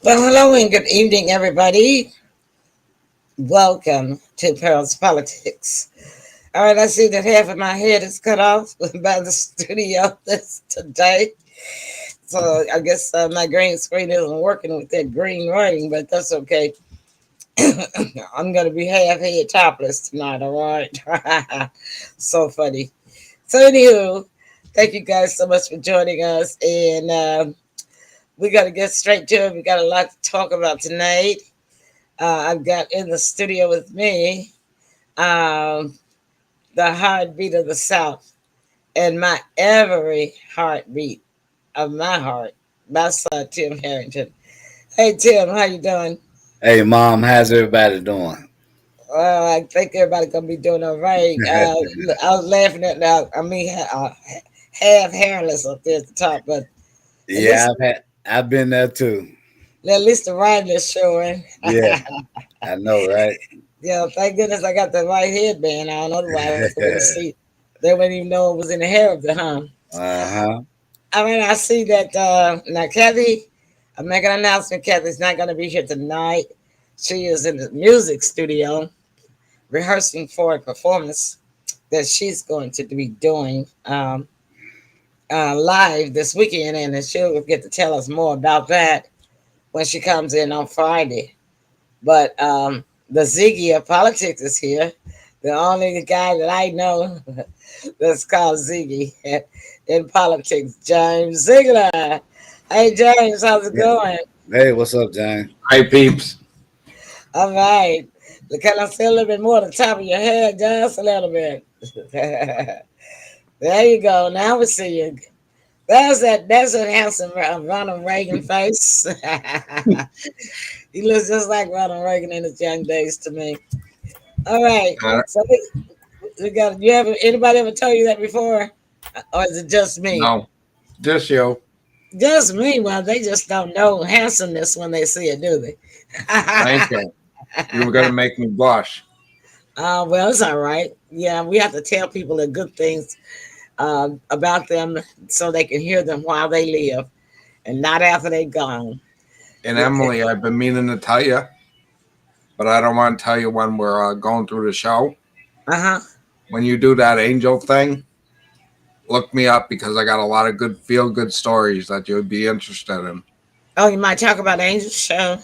Well, hello and good evening, everybody. Welcome to Pearl's Politics. All right, I see that half of my head is cut off by the studio this today. So I guess my green screen isn't working with that green writing, but that's okay. I'm going to be half head topless tonight, all right? So funny. So, anywho, thank you guys so much for joining us. And we got to get straight to it. We got a lot to talk about tonight. I've got in the studio with me um, the heartbeat of the South and my every heartbeat of my heart, my son Tim Harrington. Hey Tim, how you doing? Hey, Mom, how's everybody doing? Well, I think everybody gonna be doing all right. I was laughing at that. Half hairless up there at the top, but at Yeah, least I've been there too. the writing is showing. Yeah, I know, right? Yeah, thank goodness I got the right headband on. Otherwise, they wouldn't see. They wouldn't even know it was in the hair of the hum. Uh-huh. I mean, I see that now, Kathy. I'm making an announcement. Kathy's not going to be here tonight. She is in the music studio rehearsing for a performance that she's going to be doing live this weekend, and then she'll get to tell us more about that when she comes in on Friday. But the Ziggy of politics is here. The only guy that I know that's called Ziggy in politics, James Ziegler. Hey James, how's it going? Hey, what's up, Jane? Hi, peeps. All right. Can I see a little bit more at the top of your head, just a little bit? There you go. Now we see you. That's a handsome Ronald Reagan face. He looks just like Ronald Reagan in his young days to me. All right. Uh, So we got. You ever anybody ever told you that before, or is it just me? no, just you. Just me. Well, they just don't know handsomeness when they see it, do they? Thank you. You were gonna make me blush. Well, it's all right. Yeah, we have to tell people the good things about them so they can hear them while they live and not after they're gone. And Yeah. Emily, I've been meaning to tell you, but I don't want to tell you when we're going through the show. Uh huh. When you do that angel thing, look me up because I got a lot of good feel good stories that you would be interested in. Oh, you might talk about Angel Show.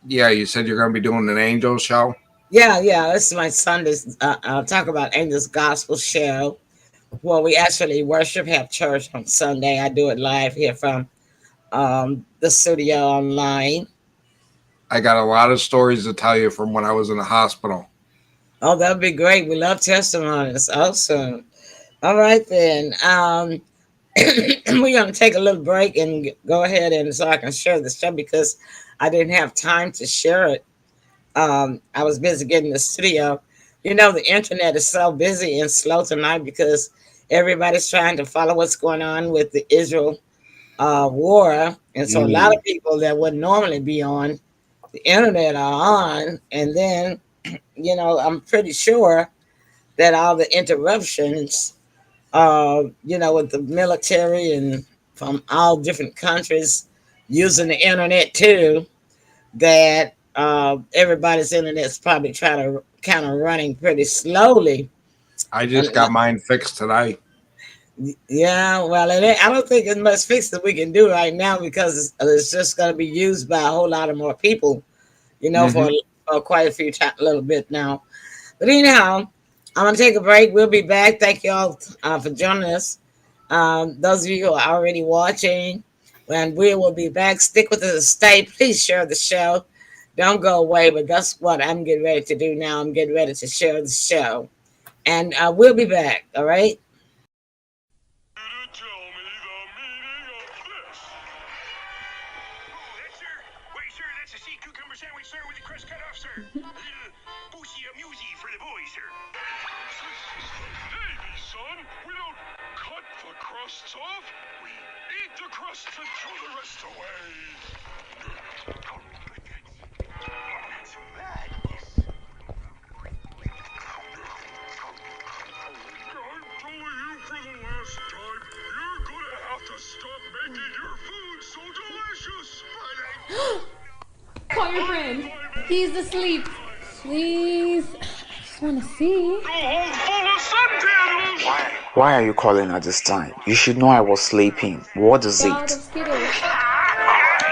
Yeah, you said you're gonna be doing an angel show. Yeah, yeah. This is my Sunday's. I'll talk about Angel's Gospel Show. Well, we actually worship, have church on Sunday. I do it live here from the studio online. I got a lot of stories to tell you from when I was in the hospital. Oh, that would be great. We love testimonies. Awesome. All right, then. We're going to take a little break and go ahead and so I can share the show because I didn't have time to share it. I was busy getting the studio. You know, the internet is so busy and slow tonight because everybody's trying to follow what's going on with the Israel war. And so a lot Mm. of people that would normally be on the internet are on. And then, I'm pretty sure that all the interruptions, with the military and from all different countries using the internet too, that everybody's internet's probably trying to kind of running pretty slowly. I And just got mine fixed today. yeah, well, I don't think it's much fix that we can do right now because it's just going to be used by a whole lot of more people, Hmm. for quite a few little bit now. But anyhow, I'm going to take a break. We'll be back. Thank you all for joining us. Those of you who are already watching, and we will be back. Stick with us. Stay. Please share the show. Don't go away. But that's what I'm getting ready to do now. I'm getting ready to share the show. And we'll be back. All right. Tell me the meaning of this. That's sir. Why, sir, that's a sea cucumber sandwich, sir, with the crust cut off, sir. A little boozy amusey for the boys, sir. Davy, son, we don't cut the crusts off. We eat the crusts and throw the rest away. That's madness. I'm telling you for the last time, you're gonna have to stop making your food so delicious. But I Call your friend. He's asleep. Please. I just want to see. Go home full of suntan. Why are you calling at this time? You should know I was sleeping. What is God it? of Skittles.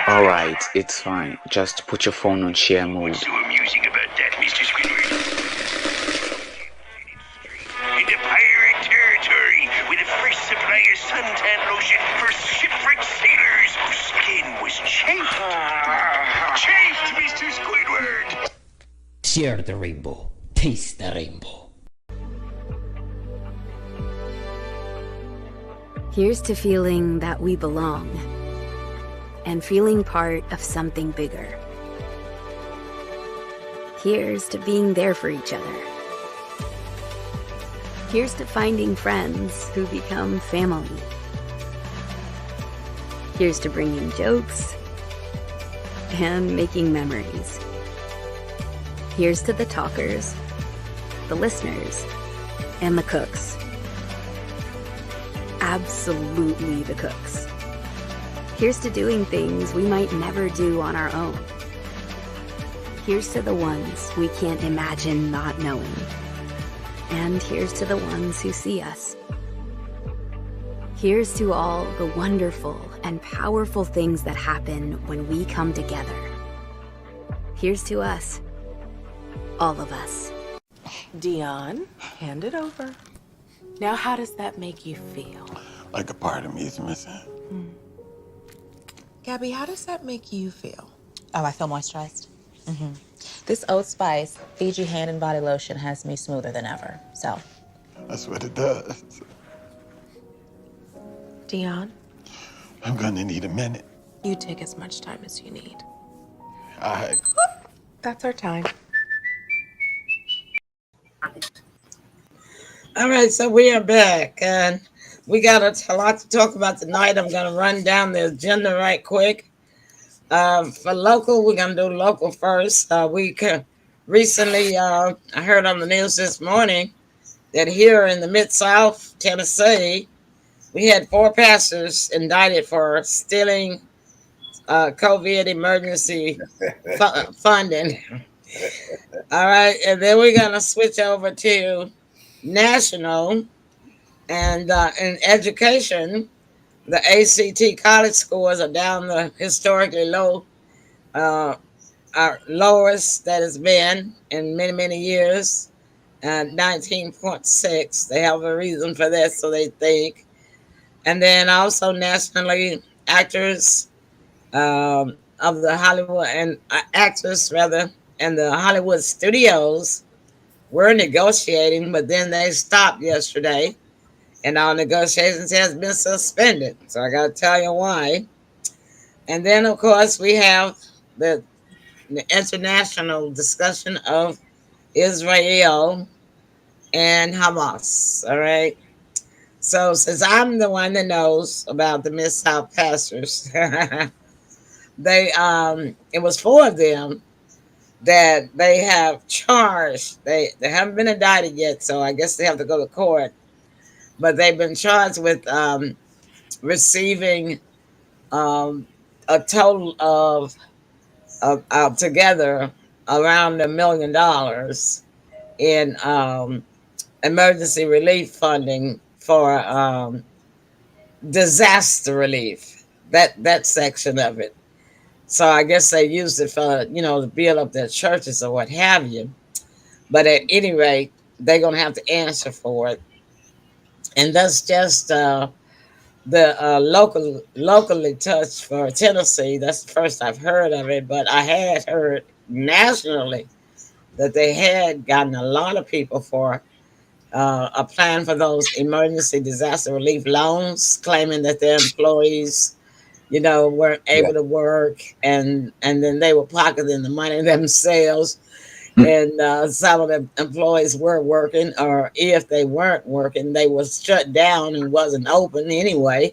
Alright, it's fine. Just put your phone on share mode. What's so amusing about that, Mr. Squidward? In the pirate territory, with a fresh supply of suntan lotion for shipwrecked sailors whose skin was chafed. Chafed, Mr. Squidward! Share the rainbow. Taste the rainbow. Here's to feeling that we belong and feeling part of something bigger. Here's to being there for each other. Here's to finding friends who become family. Here's to bringing jokes and making memories. Here's to the talkers, the listeners, and the cooks. Absolutely the cooks. Here's to doing things we might never do on our own. Here's to the ones we can't imagine not knowing. And here's to the ones who see us. Here's to all the wonderful and powerful things that happen when we come together. Here's to us. All of us. Dion, hand it over. Now, how does that make you feel? Like a part of me is missing. Gabby, how does that make you feel? Oh, I feel moisturized. This Oat Spice Fiji hand and body lotion has me smoother than ever. So, That's what it does. Dion, I'm gonna need a minute. you take as much time as you need. All right. That's our time. All right, so we are back, and we got a lot to talk about tonight. I'm going to run down the agenda right quick. For local, we're going to do local first. Recently, I heard on the news this morning that here in the Mid-South, Tennessee, we had 4 pastors indicted for stealing COVID emergency funding. All right, and then we're going to switch over to national, and in education, the ACT college scores are down the historically low, our lowest that has been in many, many years, 19.6. They have a reason for that, so they think. And then also nationally, actors of the Hollywood and actors rather, and the Hollywood studios were negotiating, but then they stopped yesterday, and our negotiations has been suspended. So I got to tell you why. And then, of course, we have the international discussion of Israel and Hamas. All right. So since I'm the one that knows about the Mid-South pastors, they it was 4 of them that they have charged. They haven't been indicted yet, so I guess they have to go to court. But they've been charged with receiving a total of together around $1 million in emergency relief funding for disaster relief. That section of it. So I guess they used it for, to build up their churches or what have you. But at any rate, they're going to have to answer for it. And that's just the locally touched for Tennessee. That's the first I've heard of it. But I had heard nationally that they had gotten a lot of people for applying for those emergency disaster relief loans, claiming that their employees weren't able to work, and then they were pocketing the money themselves. And some of the employees were working, or if they weren't working, they was shut down and wasn't open anyway,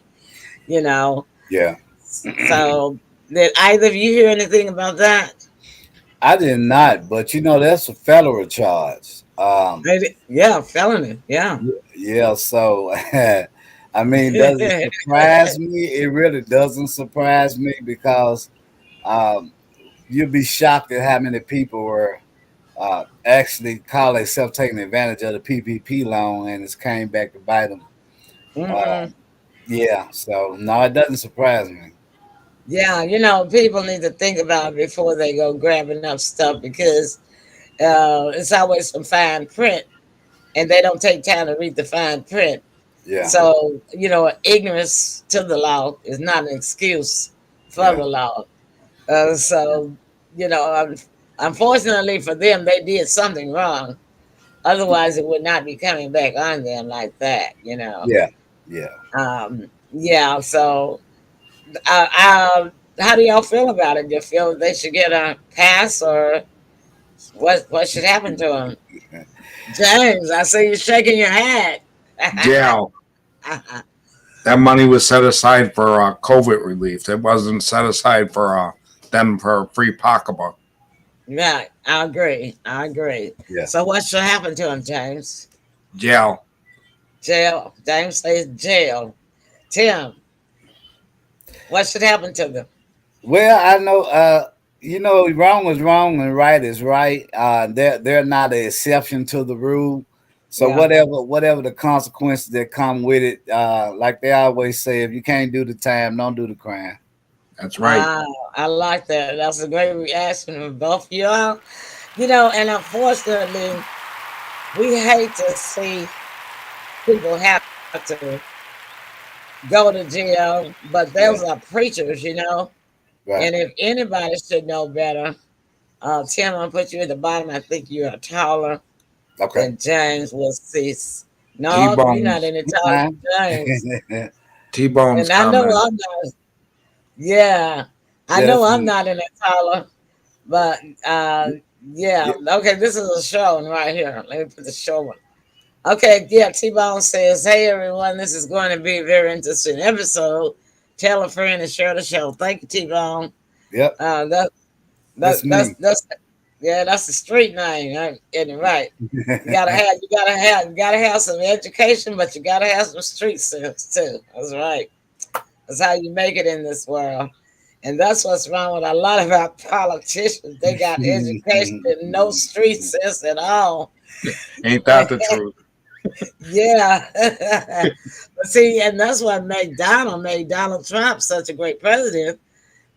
Yeah. So did either of you hear anything about that? I did not, but that's a federal charge. Yeah, felony. Yeah. Yeah, so I mean, does it surprise me? It really doesn't surprise me because You'd be shocked at how many people were actually call themselves taking advantage of the PPP loan, and it's came back to bite them. Mm-hmm. Yeah, so no, it doesn't surprise me. Yeah, people need to think about it before they go grabbing up stuff because it's always some fine print, and they don't take time to read the fine print. Yeah, So, ignorance to the law is not an excuse for the law. So, unfortunately for them, they did something wrong. Otherwise, it would not be coming back on them like that. yeah, yeah. Yeah. So, how do y'all feel about it? Do you feel they should get a pass, or what should happen to them? James, I see you shaking your head. Yeah. That money was set aside for COVID relief. It wasn't set aside for them for a free pocketbook. Yeah, I agree. Yeah. So what should happen to him, James? Jail. Jail. James says jail. Tim, what should happen to them? Well, I know, wrong is wrong and right is right. They're not an exception to the rule. So whatever the consequences that come with it, like they always say, if you can't do the time, don't do the crime. That's right. Wow, I like that. That's a great reaction from both of y'all. And unfortunately, we hate to see people have to go to jail, but those are preachers, Right. And if anybody should know better, Tim, I'll put you at the bottom. I think you are taller than James will cease. No, T-Bones. you're not any taller than James. T-Bones. And I know I'm not. Yeah, I know I'm not in it taller, but yeah. Okay, this is a show right here. Let me put the show on. Okay, yeah. T-Bone says, "Hey everyone, this is going to be a very interesting episode. Tell a friend and share the show." Thank you, T-Bone. Yep. That's the street name, isn't it? Right. You gotta have some education, but you gotta have some street sense too. That's right. That's how you make it in this world. And that's what's wrong with a lot of our politicians. They got education and no street sense at all. Ain't that the truth? Yeah. But see, and that's what made Donald Trump such a great president,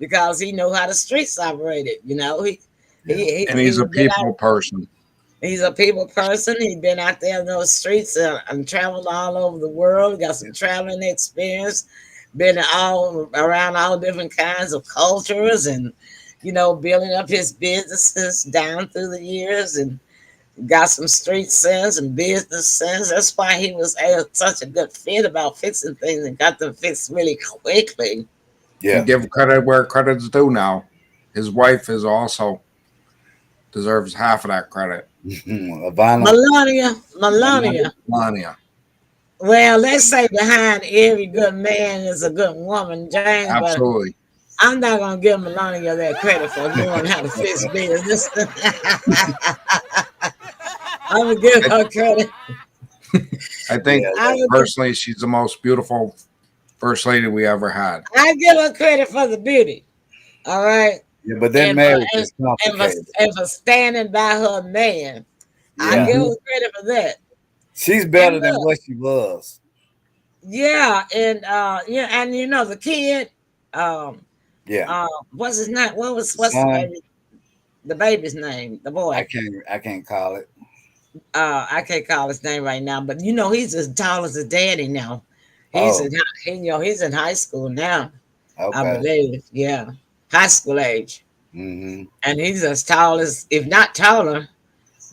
because he knew how the streets operated. He's a people person. He's a people person. He's been out there in those streets and traveled all over the world. Got some traveling experience. Been all around all different kinds of cultures, and building up his businesses down through the years, and got some street sense and business sense. That's why he was such a good fit about fixing things and got them fixed really quickly. Yeah, give credit where credit's due. Now, his wife is also deserves half of that credit. Melania. Well, let's say behind every good man is a good woman, James. Absolutely. But I'm not gonna give Melania that credit for knowing how to fix business. I'm gonna give her credit. I think personally, she's the most beautiful first lady we ever had. I give her credit for the beauty. All right. Yeah, but that marriage is complicated. And for standing by her man, I give her credit for that. She's better than what she was. Yeah, and the kid, what's his name? What's the baby's name? The boy. I can't call it. I can't call his name right now, but he's as tall as his daddy now. He's in high school now. Okay. I believe, yeah, high school age. Mm-hmm. And he's as tall as, if not taller,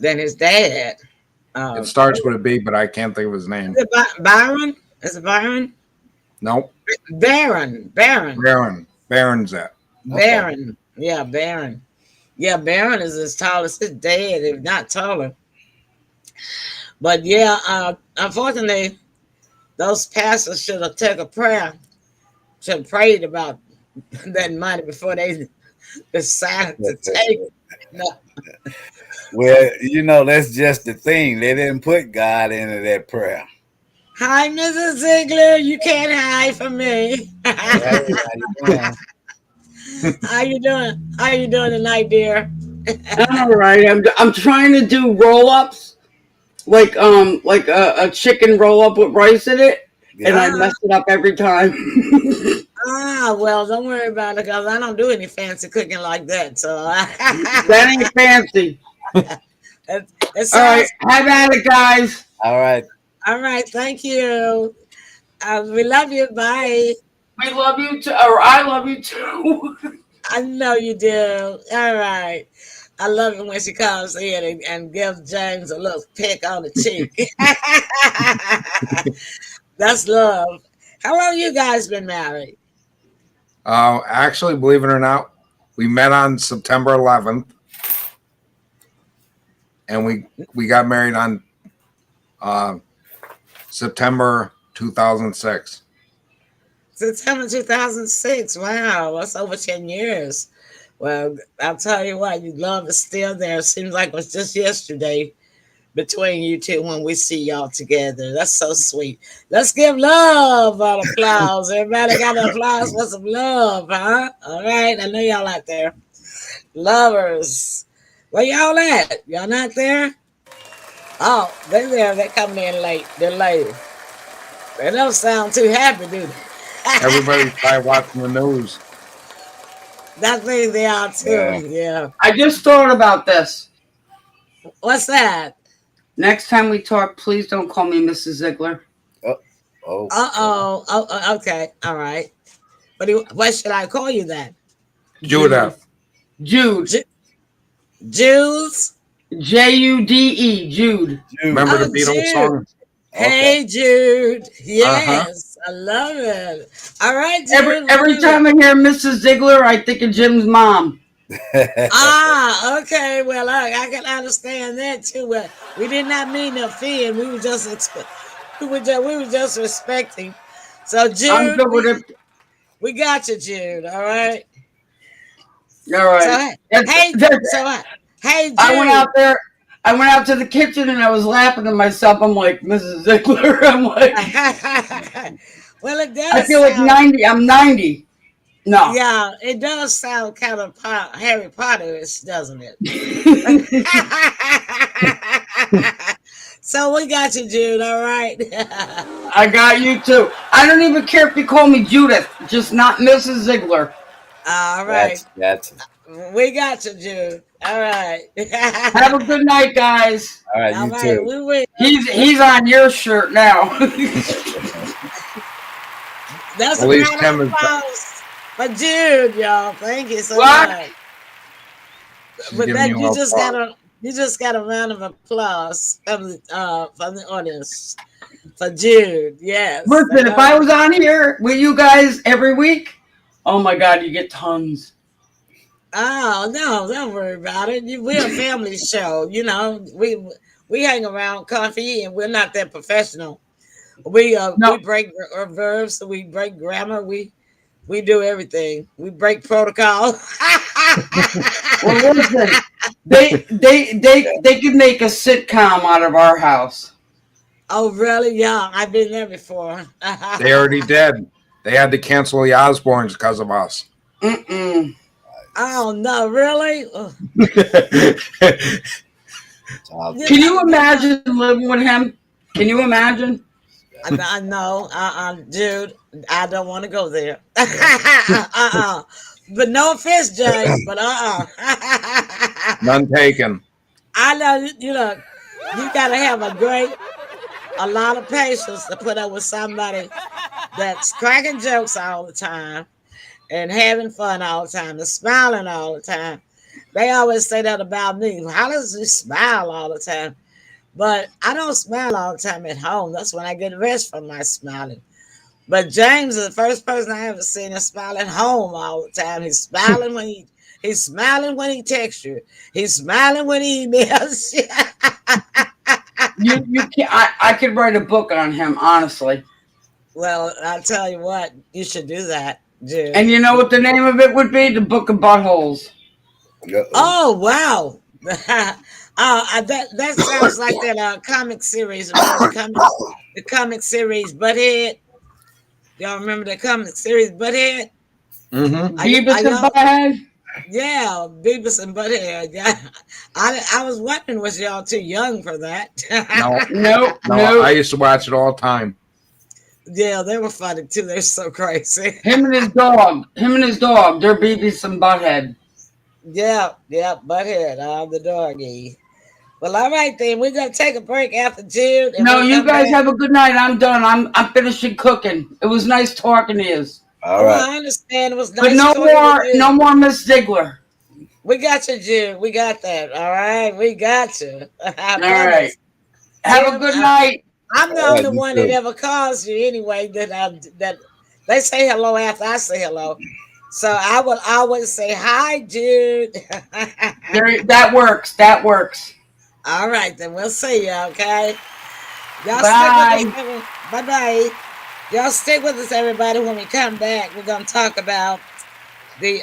than his dad. It starts with a B, but I can't think of his name. Is it Byron? Is it Byron? Nope. Barron. Barron's that. Barron. Yeah, Barron. Yeah, Barron is as tall as his dad, if not taller. But yeah, unfortunately, those pastors should have taken a prayer, should have prayed about that money before they decided to take it. No. Well, that's just the thing. They didn't put God into that prayer. Hi, Mrs. Ziegler. You can't hide from me. How you doing? How you doing tonight, dear? I'm all right. I'm trying to do roll-ups, like a chicken roll-up with rice in it, and I mess it up every time. Well, don't worry about it, because I don't do any fancy cooking like that. So that ain't fancy. It all right, have at it, guys. All right. All right. Thank you. We love you. Bye. We love you too, or I love you too. I know you do. All right. I love it when she comes in and gives James a little peck on the cheek. That's love. How long you guys been married? Actually, believe it or not, we met on September 11th, and we got married on September 2006. September 2006. Wow, that's over 10 years. Well, I'll tell you what, your love is still there. Seems like it was just yesterday between you two when we see y'all together. That's so sweet. Let's give love an applause. Everybody got an applause for some love, huh? All right, I know y'all out there. Lovers. Where y'all at? Y'all not there? Oh, they're there. They're coming in late. They're late. They don't sound too happy, do they? Everybody's probably watching the news. That's me, they are too. Yeah. I just thought about this. What's that? Next time we talk, please don't call me Mrs. Ziegler. Okay. All right. What should I call you then? Judith. Jude. Judes? Jude. Jude. Remember the Beatles song? Hey, Jude. Yes. I love it. All right, Jude. Every time I hear Mrs. Ziegler, I think of Jim's mom. Okay. Well, I can understand that too. Well, we did not mean to offend. We were just respecting. So, Jude, we got you, Jude. All right. All right. Hey, Jude. I went out to the kitchen and I was laughing to myself. I'm like, Mrs. Ziegler. I'm like, well, it does. I feel like 90. I'm 90. No. Yeah, it does sound kind of Harry Potter-ish, doesn't it? So we got you, Jude. All right. I got you too. I don't even care if you call me Judith, just not Mrs. Ziegler. All right. That's we got you, Jude. All right. Have a good night, guys. All right, you too. He's on your shirt now. That's a round of applause for Jude, y'all. Thank you so much. But that you just got a round of applause from the audience for Jude. Yes. Listen, if I was on here with you guys every week, oh my God, you get tons. Oh no, don't worry about it. We're a family show. You know, we hang around comfy, and we're not that professional. We break verbs, so we break grammar. We do everything. We break protocol. Well, listen, they could make a sitcom out of our house. Oh, really? Yeah, I've been there before. They already did. They had to cancel the Osbournes because of us. Oh no, really? Can you imagine living with him? Can you imagine? I know, dude. I don't want to go there. But no offense, James. But None taken. I know. You gotta have a lot of patience to put up with somebody that's cracking jokes all the time and having fun all the time and smiling all the time. They always say that about me. How does he smile all the time? But I don't smile all the time at home. That's when I get rest from my smiling. But James is the first person I ever seen him smile at home all the time. He's smiling when he texts you. He's smiling when he emails you. You can't. I could write a book on him, honestly. Well, I'll tell you what, you should do that, dude. And you know what the name of it would be? The Book of Buttholes. Oh wow. That sounds like that comic series. The comic series Butthead. Y'all remember the comic series Butthead? Mm-hmm. Beavis and Butthead. Yeah, Beavis and Butthead. Yeah, I was wondering, was y'all too young for that? No, I used to watch it all the time. Yeah, they were funny too. They're so crazy. Him and his dog. They're Beavis and Butthead. Yeah, Butthead. I'm the doggy. Well, all right then. We're gonna take a break after Jude. No, you guys have a good night. I'm done. I'm finishing cooking. It was nice talking to you. All right. I understand. It was nice. But no more Miss Ziegler. We got you, Jude. We got that. All right, we got you. All right. Have a good night. I'm the only one that ever calls you anyway. That they say hello after I say hello, so I will always say hi, Jude. That works. That works. All right, then we'll see you. Okay. Y'all Bye. stick with us. Bye. Y'all stick with us, everybody. When we come back, we're gonna talk about the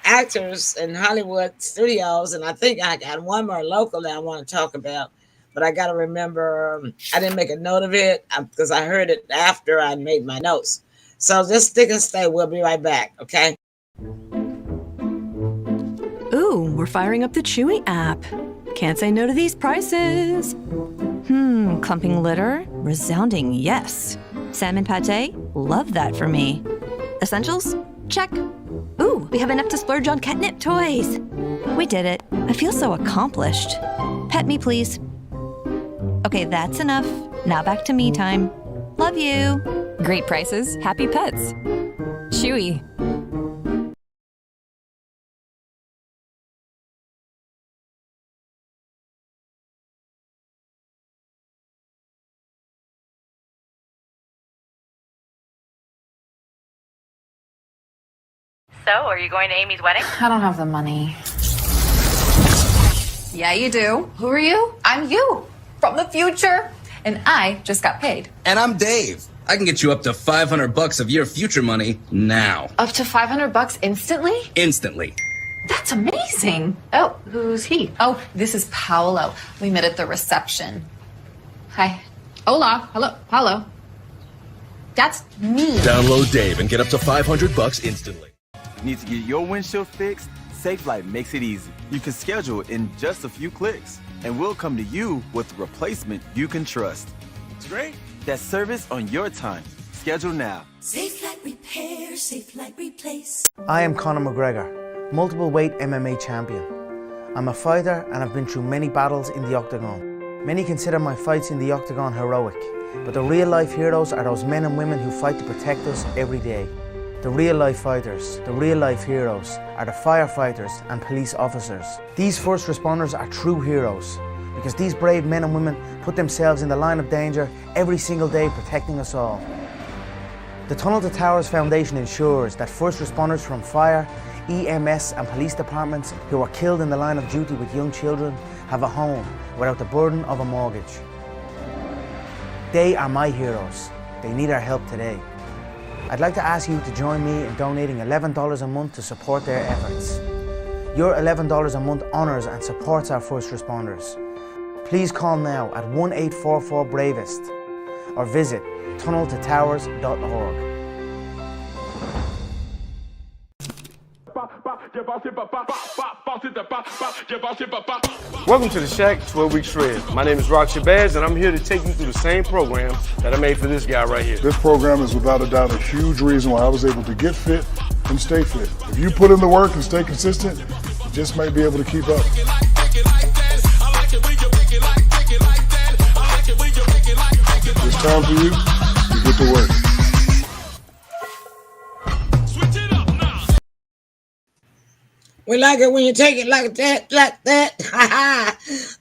actors in Hollywood studios, and I think I got one more local that I want to talk about. But I got to remember, I didn't make a note of it because I heard it after I made my notes. So just stick and stay. We'll be right back, okay? Ooh, we're firing up the Chewy app. Can't say no to these prices. Clumping litter? Resounding yes. Salmon pate? Love that for me. Essentials? Check. Ooh, we have enough to splurge on catnip toys. We did it. I feel so accomplished. Pet me, please. Okay, that's enough. Now back to me time. Love you. Great prices, happy pets. Chewy. So, are you going to Amy's wedding? I don't have the money. Yeah, you do. Who are you? I'm you, from the future. And I just got paid. And I'm Dave. I can get you up to $500 of your future money now. Up to $500 instantly? Instantly. That's amazing. Oh, who's he? Oh, this is Paolo. We met at the reception. Hi. Hola. Hello. That's me. Download Dave and get up to $500 instantly. Need to get your windshield fixed? SafeLight makes it easy. You can schedule it in just a few clicks, and we'll come to you with a replacement you can trust. It's great. That's service on your time. Schedule now. SafeLight Repair, SafeLight Replace. I am Conor McGregor, multiple weight MMA champion. I'm a fighter and I've been through many battles in the octagon. Many consider my fights in the octagon heroic, but the real life heroes are those men and women who fight to protect us every day. The real life fighters, the real life heroes, are the firefighters and police officers. These first responders are true heroes because these brave men and women put themselves in the line of danger every single day protecting us all. The Tunnel to Towers Foundation ensures that first responders from fire, EMS and police departments who are killed in the line of duty with young children have a home without the burden of a mortgage. They are my heroes. They need our help today. I'd like to ask you to join me in donating $11 a month to support their efforts. Your $11 a month honours and supports our first responders. Please call now at 1-844-BRAVEST or visit tunneltotowers.org. Welcome to the Shack 12-Week Shred. My name is Rock Shabazz, and I'm here to take you through the same program that I made for this guy right here. This program is without a doubt a huge reason why I was able to get fit and stay fit. If you put in the work and stay consistent, you just might be able to keep up. It's time for you to get to work. We like it when you take it like that.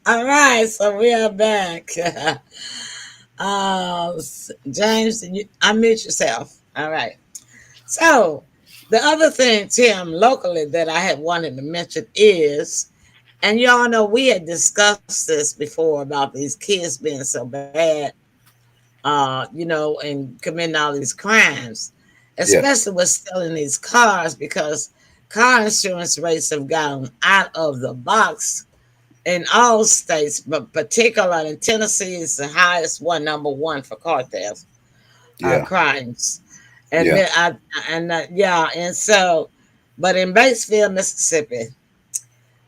All right, so we are back. James, unmute yourself. All right. So the other thing, Tim, locally that I had wanted to mention is, and y'all know we had discussed this before about these kids being so bad, and committing all these crimes, especially with stealing these cars, because car insurance rates have gone out of the box in all states, but particularly in Tennessee is the highest one, number one for car theft crimes. And then and so, but in Batesville, Mississippi,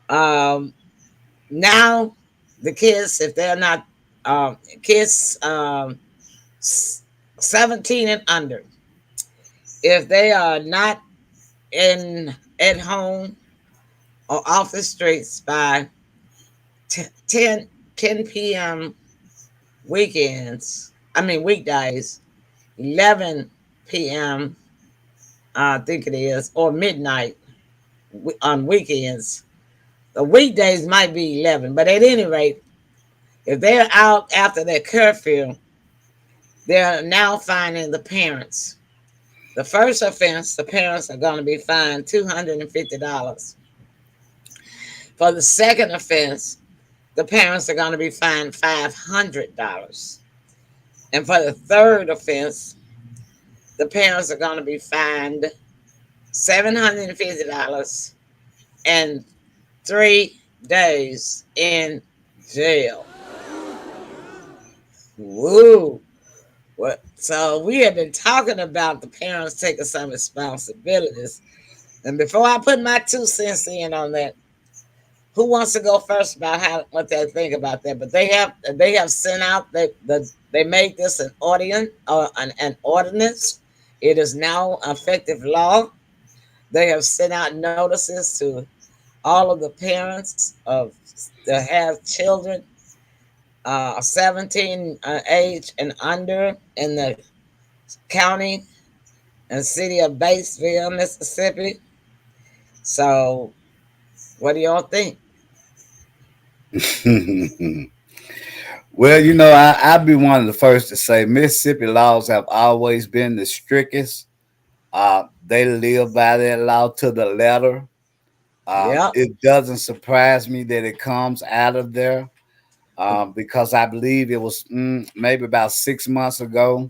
now the kids, if they're not kids 17 and under, if they are not at home or off the streets by 10 p.m. weekdays, 11 p.m. I think it is, or midnight on weekends. The weekdays might be 11, but at any rate, if they're out after their curfew, they're now fining the parents. The first offense, the parents are going to be fined $250. For the second offense, the parents are going to be fined $500. And for the third offense, the parents are going to be fined $750 and 3 days in jail. Woo! What? So we have been talking about the parents taking some responsibilities. And before I put my 2 cents in on that, who wants to go first about what they think about that? But they have sent out they made this an ordinance. It is now effective law. They have sent out notices to all of the parents of that have children 17 age and under in the county and city of Batesville, Mississippi. So, what do y'all think? Well, I'd be one of the first to say Mississippi laws have always been the strictest. They live by that law to the letter. It doesn't surprise me that it comes out of there because I believe it was maybe about 6 months ago.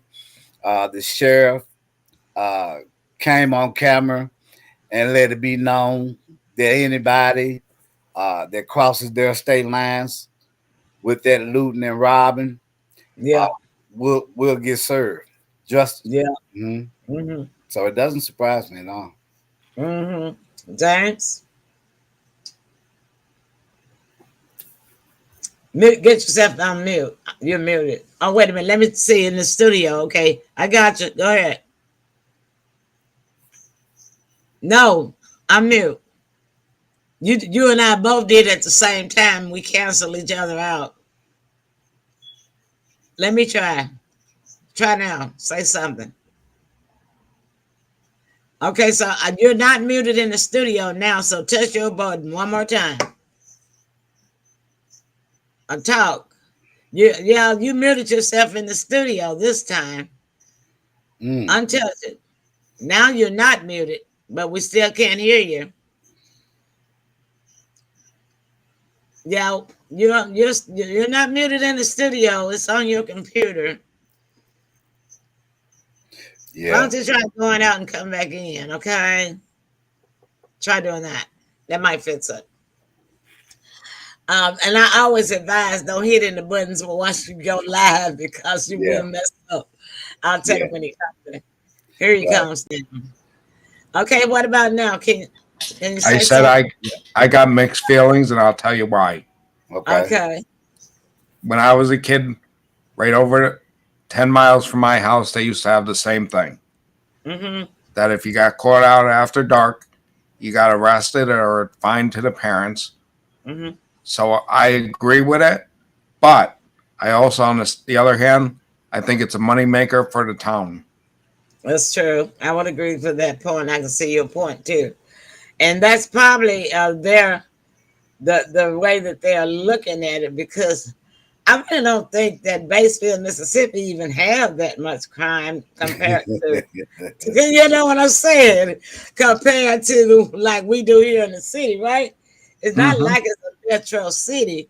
The sheriff came on camera and let it be known that anybody that crosses their state lines with that looting and robbing, will get served justice. So it doesn't surprise me at all. James, get yourself on mute. You're muted. Oh, wait a minute. Let me see in the studio. Okay, I got you. Go ahead. No, I'm mute. You and I both did at the same time. We canceled each other out. Let me try. Try now. Say something. Okay, so you're not muted in the studio now, so touch your button one more time. Talk. You muted yourself in the studio this time. Untouch it. Now you're not muted, but we still can't hear you. Yeah, you're not muted in the studio. It's on your computer. Why don't you try going out and come back in, okay? Try doing that. That might fix it. And I always advise don't hit any buttons once you go live because you will mess up. I'll tell you when he comes in. Here he comes then. Okay, what about now? Can you say I said something? I got mixed feelings, and I'll tell you why. Okay. When I was a kid, right over 10 miles from my house, they used to have the same thing. That if you got caught out after dark, you got arrested or fined to the parents. So I agree with it, but I also, on the other hand, I think it's a moneymaker for the town. That's true. I would agree with that point. I can see your point too, and that's probably the way that they are looking at it, because I really don't think that Batesville, Mississippi, even have that much crime compared to you know what I'm saying, compared to like we do here in the city, right? It's not like it's a metro city.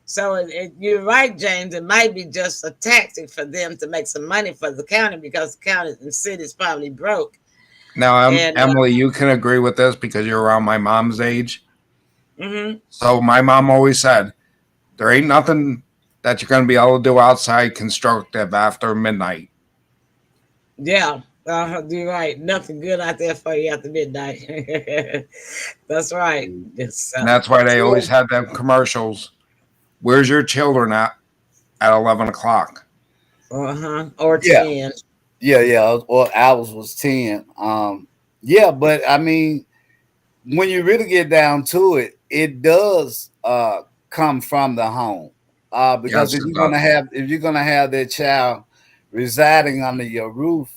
So you're right, James. It might be just a tactic for them to make some money for the county because the county and city is probably broke. Now, Emily, you can agree with this because you're around my mom's age. So my mom always said, there ain't nothing that you're going to be able to do outside constructive after midnight. Yeah, You're right. Nothing good out there for you after midnight. That's right. And that's why they always had them commercials. Where's your children at 11 o'clock? Or 10. Yeah. Or ours was 10. Yeah, but I mean, when you really get down to it, it does come from the home. Because Yes, if you're gonna have that child residing under your roof,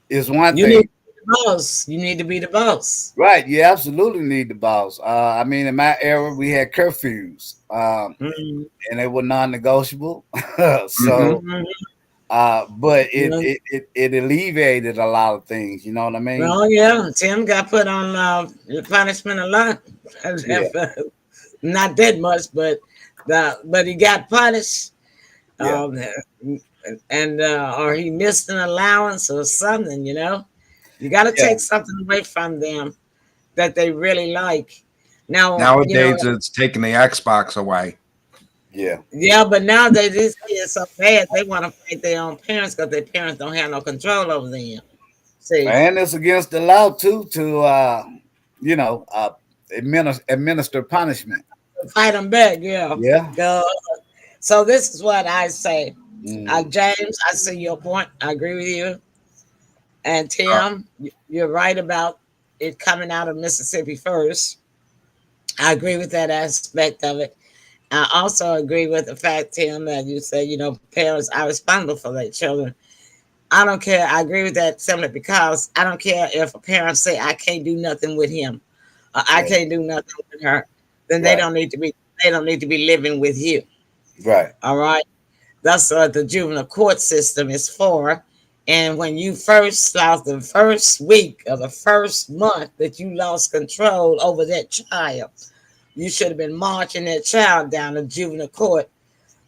is one You thing. need to be the boss. You need to be the boss. Right. You absolutely need the boss. I mean, in my era, we had curfews, and they were non-negotiable. So, but it alleviated a lot of things. You know what I mean? Oh yeah, Tim got put on punishment a lot. Not that much, but he got punished. Or he missed an allowance or something, you know. You got to take something away from them that they really like. Nowadays, it's taking the Xbox away. Yeah, but now these kids so bad they want to fight their own parents because their parents don't have no control over them. See, and it's against the law too to administer punishment. Fight them back, yeah. So this is what I say. James, I see your point. I agree with you. And Tim, you're right about it coming out of Mississippi first. I agree with that aspect of it. I also agree with the fact, Tim, that you say, parents are responsible for their children. I don't care. I agree with that simply because I don't care if a parent say I can't do nothing with him or I can't do nothing with her. Then they don't need to be living with you. Right. All right. That's what the juvenile court system is for. And when you first lost the first week of the first month that you lost control over that child, you should have been marching that child down to juvenile court.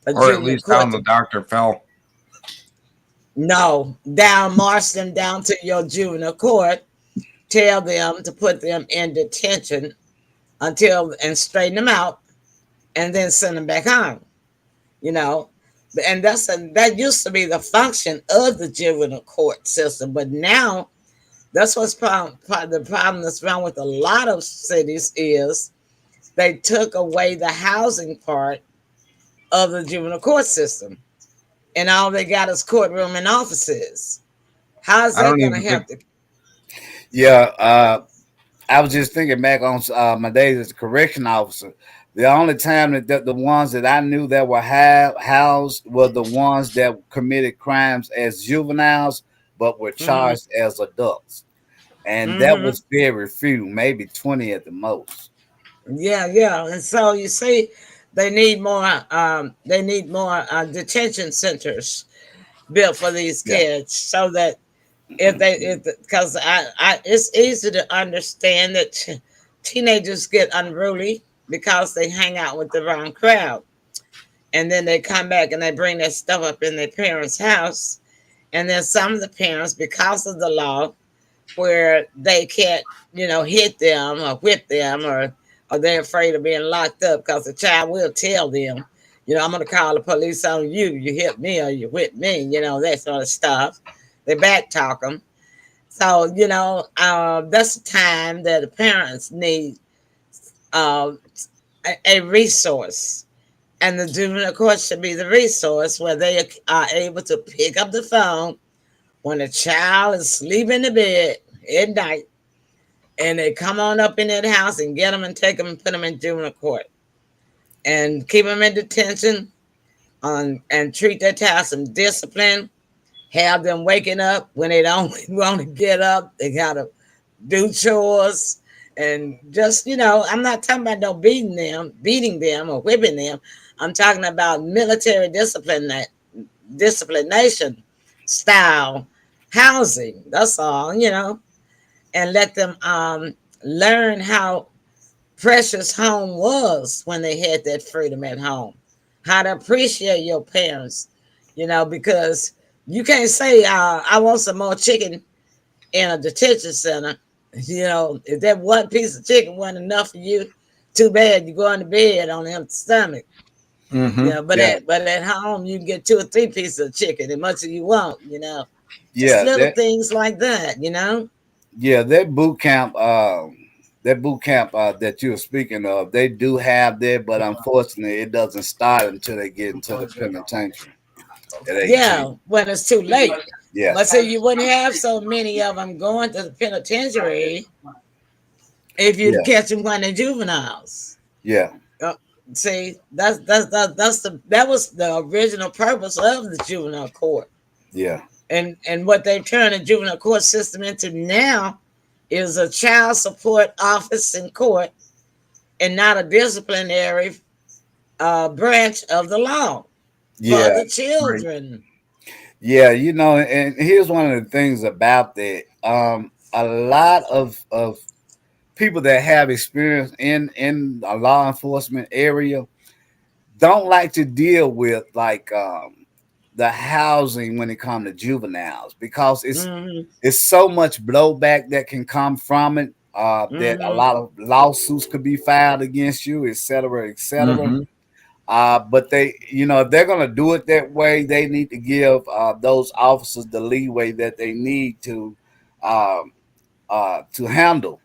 Or at least down the Dr. Phil. No, march them down to your juvenile court. Tell them to put them in detention and straighten them out, and then send them back home. And that used to be the function of the juvenile court system, but now that's what's the problem that's wrong with a lot of cities is they took away the housing part of the juvenile court system, and all they got is courtroom and offices. How is that going to help? I was just thinking back on my days as a correction officer. The only time that the ones that I knew that were housed were the ones that committed crimes as juveniles, but were charged as adults. And that was very few, maybe 20 at the most. Yeah. And so you see, they need more detention centers built for these kids so that because it's easy to understand that teenagers get unruly because they hang out with the wrong crowd, and then they come back and they bring their stuff up in their parents' house, and then some of the parents, because of the law, where they can't, hit them or whip them, or they're afraid of being locked up because the child will tell them, I'm going to call the police on you. You hit me or you whip me, that sort of stuff. They back talk them. So, that's the time that the parents need a resource, and the juvenile court should be the resource where they are able to pick up the phone when a child is sleeping in the bed at night, and they come on up in that house and get them and take them and put them in juvenile court and keep them in detention and treat that child some discipline, have them waking up when they don't want to get up. They got to do chores. And just, I'm not talking about no beating them or whipping them. I'm talking about military disciplination style housing. That's all, and let them learn how precious home was when they had that freedom at home, how to appreciate your parents, because you can't say, I want some more chicken in a detention center. If that one piece of chicken wasn't enough for you, too bad you're going to bed on an empty stomach. Yeah, but at home you can get 2 or 3 pieces of chicken as much as you want, you know. Just little things like that, you know. Yeah, that boot camp that you were speaking of, they do have that, but unfortunately it doesn't start until they get into the penitentiary at 18. Yeah, when it's too late. Yeah. But see, you wouldn't have so many of them going to the penitentiary if you catch them when they're juveniles. Yeah. See, that was the original purpose of the juvenile court. Yeah. And what they've turned the juvenile court system into now is a child support office in court and not a disciplinary branch of the law for the children. Yeah, you know, and here's one of the things about that. A lot of people that have experience in a law enforcement area don't like to deal with like the housing when it comes to juveniles, because it's so much blowback that can come from it, that a lot of lawsuits could be filed against you, et cetera, et cetera. But they, you know, if they're going to do it that way, they need to give those officers the leeway that they need to handle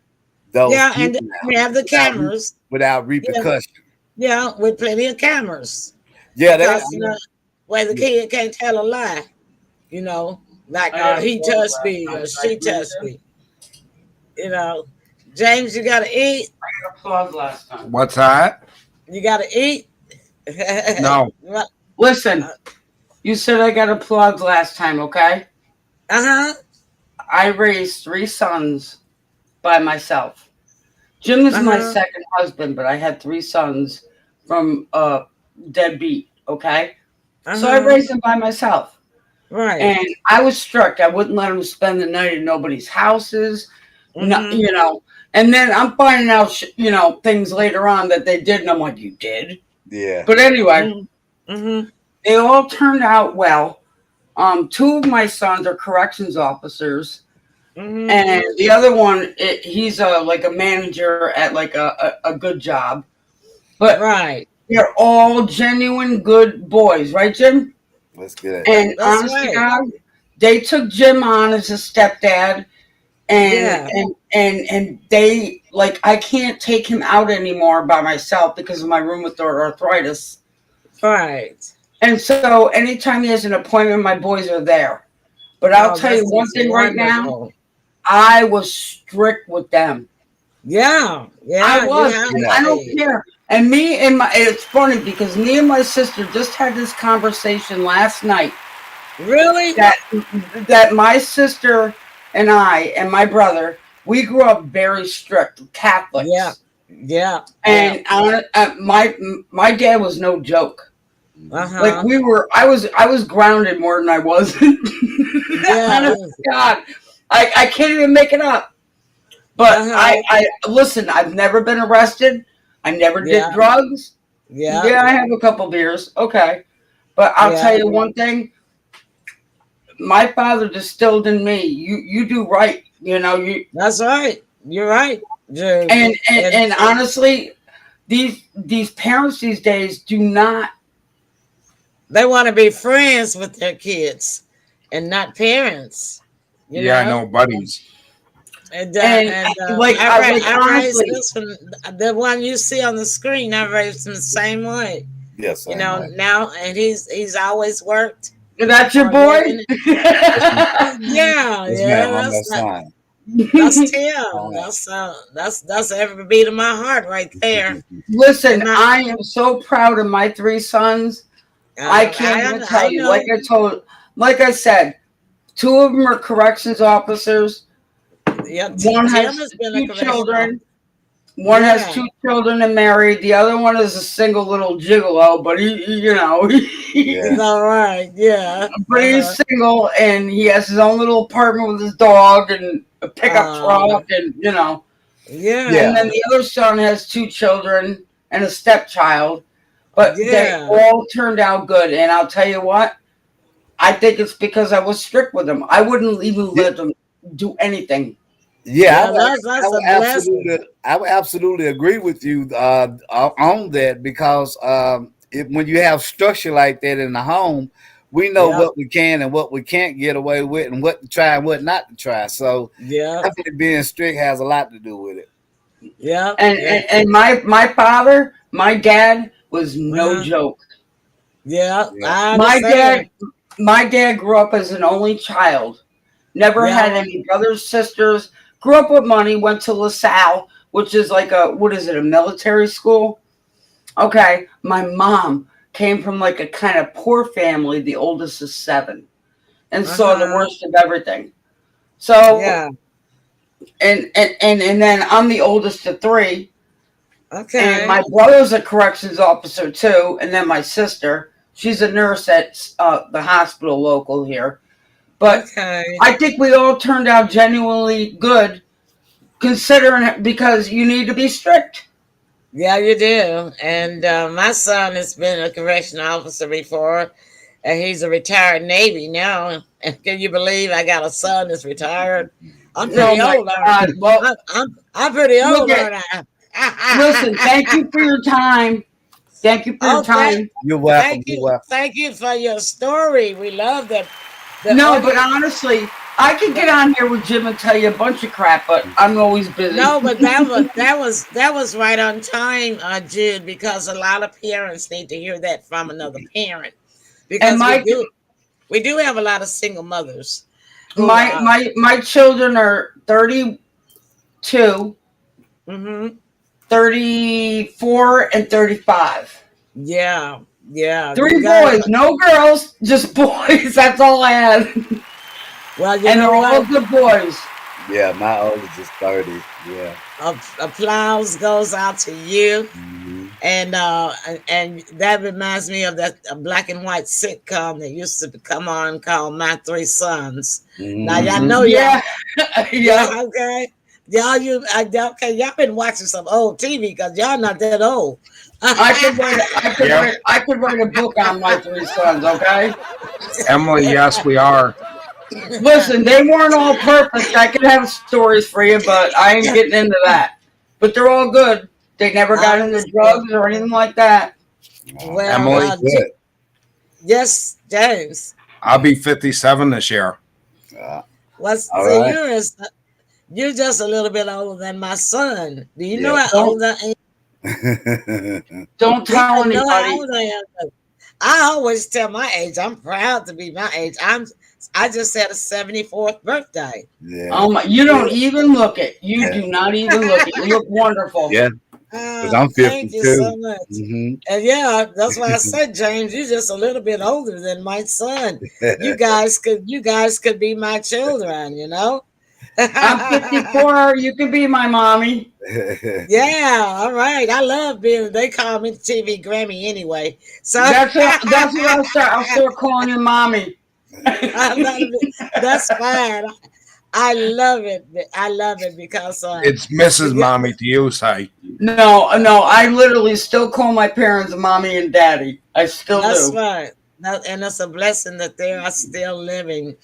those. Yeah, and we have the cameras without repercussion. Yeah, with plenty of cameras. Yeah, because, you know, where the kid can't tell a lie, you know, like he touched me or she touched me. You know, James, you gotta eat. I got applause last time. What's that? You gotta eat. No. Listen, you said I got applause last time, okay? I raised 3 sons by myself. Jim is my second husband, but I had 3 sons from deadbeat, okay? So I raised them by myself. Right. And I was strict. I wouldn't let them spend the night in nobody's houses, no, you know. And then I'm finding out, you know, things later on that they did, and I'm like, you did? Yeah. But anyway, they all turned out well. 2 of my sons are corrections officers. And the other one, he's like a manager at like a good job. But they're all genuine good boys, right, Jim? That's good. And honestly, God, they took Jim on as a stepdad, and they like, I can't take him out anymore by myself because of my rheumatoid arthritis. Right. And so anytime he has an appointment, my boys are there. But I'll tell you one thing right now. I was strict with them. Yeah. I was. I don't care. And it's funny because me and my sister just had this conversation last night. Really? That my sister and I and my brother, we grew up very strict Catholics. Yeah. And my dad was no joke. Like I was grounded more than I wasn't. God. I can't even make it up. But I listen, I've never been arrested. I never did drugs. Yeah, I have a couple beers. Okay. But I'll tell you one thing. My father distilled in me, you do right. You know, that's right. You're right. And honestly, these parents these days do not. They want to be friends with their kids and not parents. You know? I know buddies. And I raised this one, the one you see on the screen. I raised him the same way. Yes, you know now, and he's always worked. Is that your boy? That's Tim. That's every beat of my heart right there. Listen, I am so proud of my 3 sons. I can't even tell you. Like I said, 2 of them are corrections officers. One has 2 children. One has 2 children and married. The other one is a single little gigolo, but he's all right. Yeah, but he's single and he has his own little apartment with his dog and a pickup truck, and And then the other son has 2 children and a stepchild, but they all turned out good. And Will tell you what, I think it's because I was strict with them. I wouldn't even let them do anything. Yeah, I would absolutely agree with you on that, because when you have structure like that in the home, we know what we can and what we can't get away with, and what to try and what not to try. So definitely being strict has a lot to do with it. Yeah. And my father, my dad was no joke. Yeah. My dad grew up as an only child. Never had any brothers, sisters. Grew up with money. Went to LaSalle, which is like a military school. Okay, my mom came from like a kind of poor family. The oldest is 7, and saw the worst of everything. So and then I'm the oldest of 3. Okay. And my brother's a corrections officer too, and then my sister, she's a nurse at the hospital local here. But I think we all turned out genuinely good, considering it, because you need to be strict. Yeah, you do. And my son has been a correctional officer before, and he's a retired Navy now. And can you believe I got a son that's retired? I'm pretty old. Well, I'm pretty old. Listen, thank you for your time. Thank you for your time. You're welcome. Thank you for your story. We love that. But honestly, I could get on here with Jim and tell you a bunch of crap, but I'm always busy. No, but that was right on time, Jude, because a lot of parents need to hear that from another parent. Because we do have a lot of single mothers. My children are 32, 34, and 35. Yeah. 3 boys, no girls, just boys. That's all I had. Well, and they're all good boys. Yeah, my oldest is 30. Yeah. Applause goes out to you. And that reminds me of that black and white sitcom that used to come on called My 3 Sons. Now y'all know yeah. Okay. Y'all been watching some old TV because y'all not that old. I could write a book on My 3 Sons, okay? Emily, yes, we are. Listen, they weren't all perfect. I could have stories for you, but I ain't getting into that. But they're all good. They never got into drugs or anything like that. Well, Emily, yes, James. I'll be 57 this year. You're just a little bit older than my son. Do you know how old I am? Don't tell anybody. I always tell my age. I'm proud to be my age. I just had a 74th birthday. Yeah. Oh my! You don't even look it. You do not even look it. You look wonderful. Yeah. Because I'm 52. Thank you so much. And that's why I said, James, you're just a little bit older than my son. You guys could be my children, you know. I'm 54. You can be my mommy. Yeah, all right. I love being. They call me TV Grammy anyway. So that's what I'll start calling you mommy. That's fine. I love it. I love it because it's Mrs. Mommy to you, say. No. I literally still call my parents mommy and daddy. I still do. That's right. And it's a blessing that they are still living.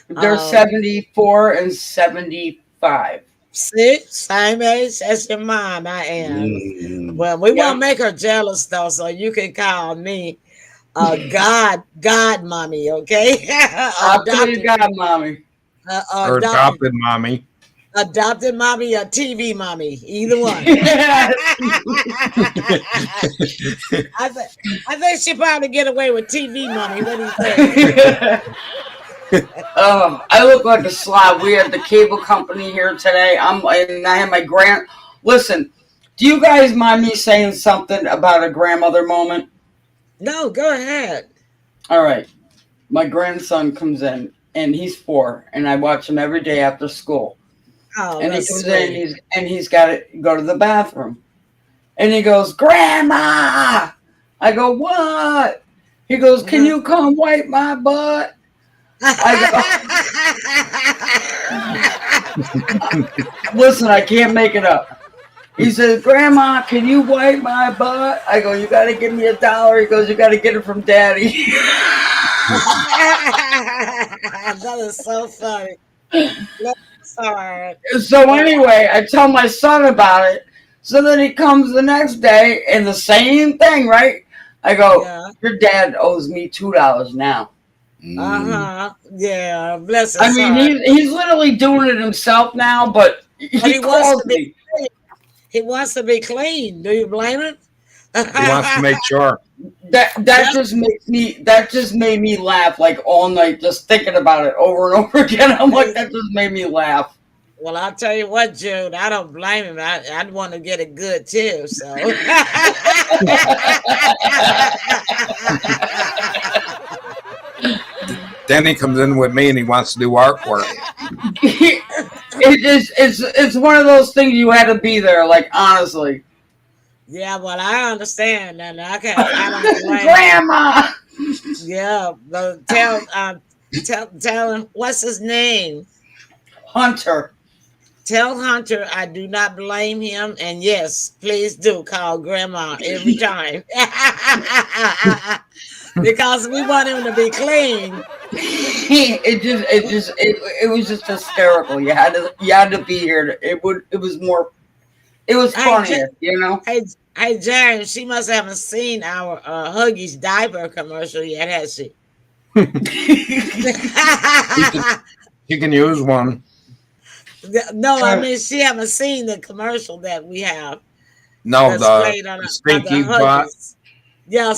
They're 74 and 75. See, same age as your mom. I am. Well, we won't make her jealous though, so you can call me God mommy, okay? Adopted God mommy. Or adopted mommy. Adopted mommy or TV mommy, either one. I think she probably get away with TV mommy. What do you think? I look like a slob. We had the cable company here today. I had my Listen, do you guys mind me saying something about a grandmother moment? No, go ahead. All right. My grandson comes in, and he's 4, and I watch him every day after school. Oh, and he comes in, and he's got to go to the bathroom. And he goes, Grandma! I go, what? He goes, can you come wipe my butt? Listen, I can't make it up. He says, Grandma, can you wipe my butt? I go, you got to give me $1. He goes, you got to get it from Daddy. That is so funny. Sorry. So anyway, I tell my son about it. So then he comes the next day and the same thing, right? I go, your dad owes me $2 now. Yeah, bless his I mean, heart. he's literally doing it himself now, but he calls me. He wants to be clean. Do you blame him? He wants to make sure. That just made me laugh like all night, just thinking about it over and over again. I'm like, that just made me laugh. Well, I'll tell you what, Jude, I don't blame him. I'd want to get it good too. So Then he comes in with me and he wants to do artwork. It's one of those things you had to be there, like yeah, honestly. well, I understand, and I don't blame Grandma. him. Yeah, but tell him what's his name. Hunter. Tell Hunter I do not blame him, and yes, please do call Grandma every time because we want him to be clean. It was just hysterical. You had to be here. It was funny, you know. Hey, James, she must haven't seen our Huggies diaper commercial yet, has she? You can use one. No, I mean she haven't seen the commercial that we have. No, the stinky butt. Yeah,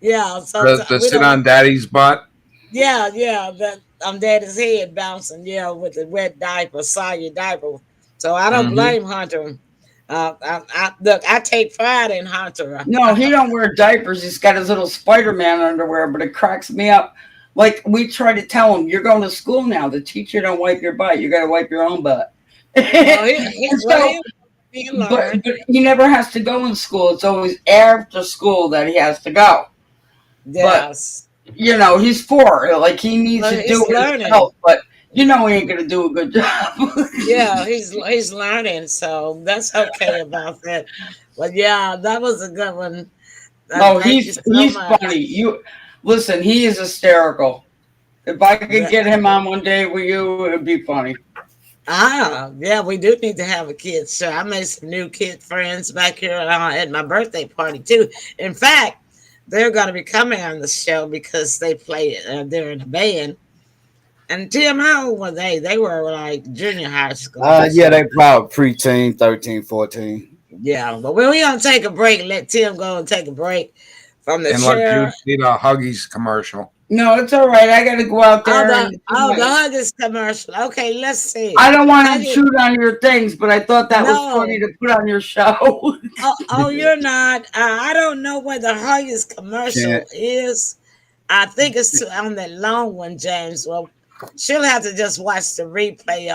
yeah. So the sit on Daddy's butt. Yeah, that on Daddy's head bouncing. Yeah, with the wet diaper, soggy diaper. So I don't blame Hunter. Look, I take pride in Hunter. No, he don't wear diapers. He's got his little Spider-Man underwear, but it cracks me up. Like, we try to tell him, you're going to school now. The teacher don't wipe your butt. You got to wipe your own butt. But he never has to go in school. It's always after school that he has to go. Yes. But, you know, he's 4. Like, he needs to do it himself. But, you know, he ain't going to do a good job. Yeah, he's learning. So that's okay about that. But, yeah, that was a good one. He's funny. Listen, he is hysterical. If I could get him on one day with you, it would be funny. Yeah, we do need to have a kids show. I made some new kid friends back here at my birthday party, too. In fact, they're going to be coming on the show because they play, they're in a band. And Tim, how old were they? They were like junior high school. Yeah, they probably preteen, 13, 14. Yeah, but we're going to take a break. Let Tim go and take a break from the chair. Let you see the Huggies commercial. No, it's all right. I got to go out there. The Huggies commercial. Okay, let's see. I don't want to shoot on your things, but I thought that was funny to put on your show. You're not. I don't know where the Huggies commercial is. I think it's on that long one, James. Well, she'll have to just watch the replay.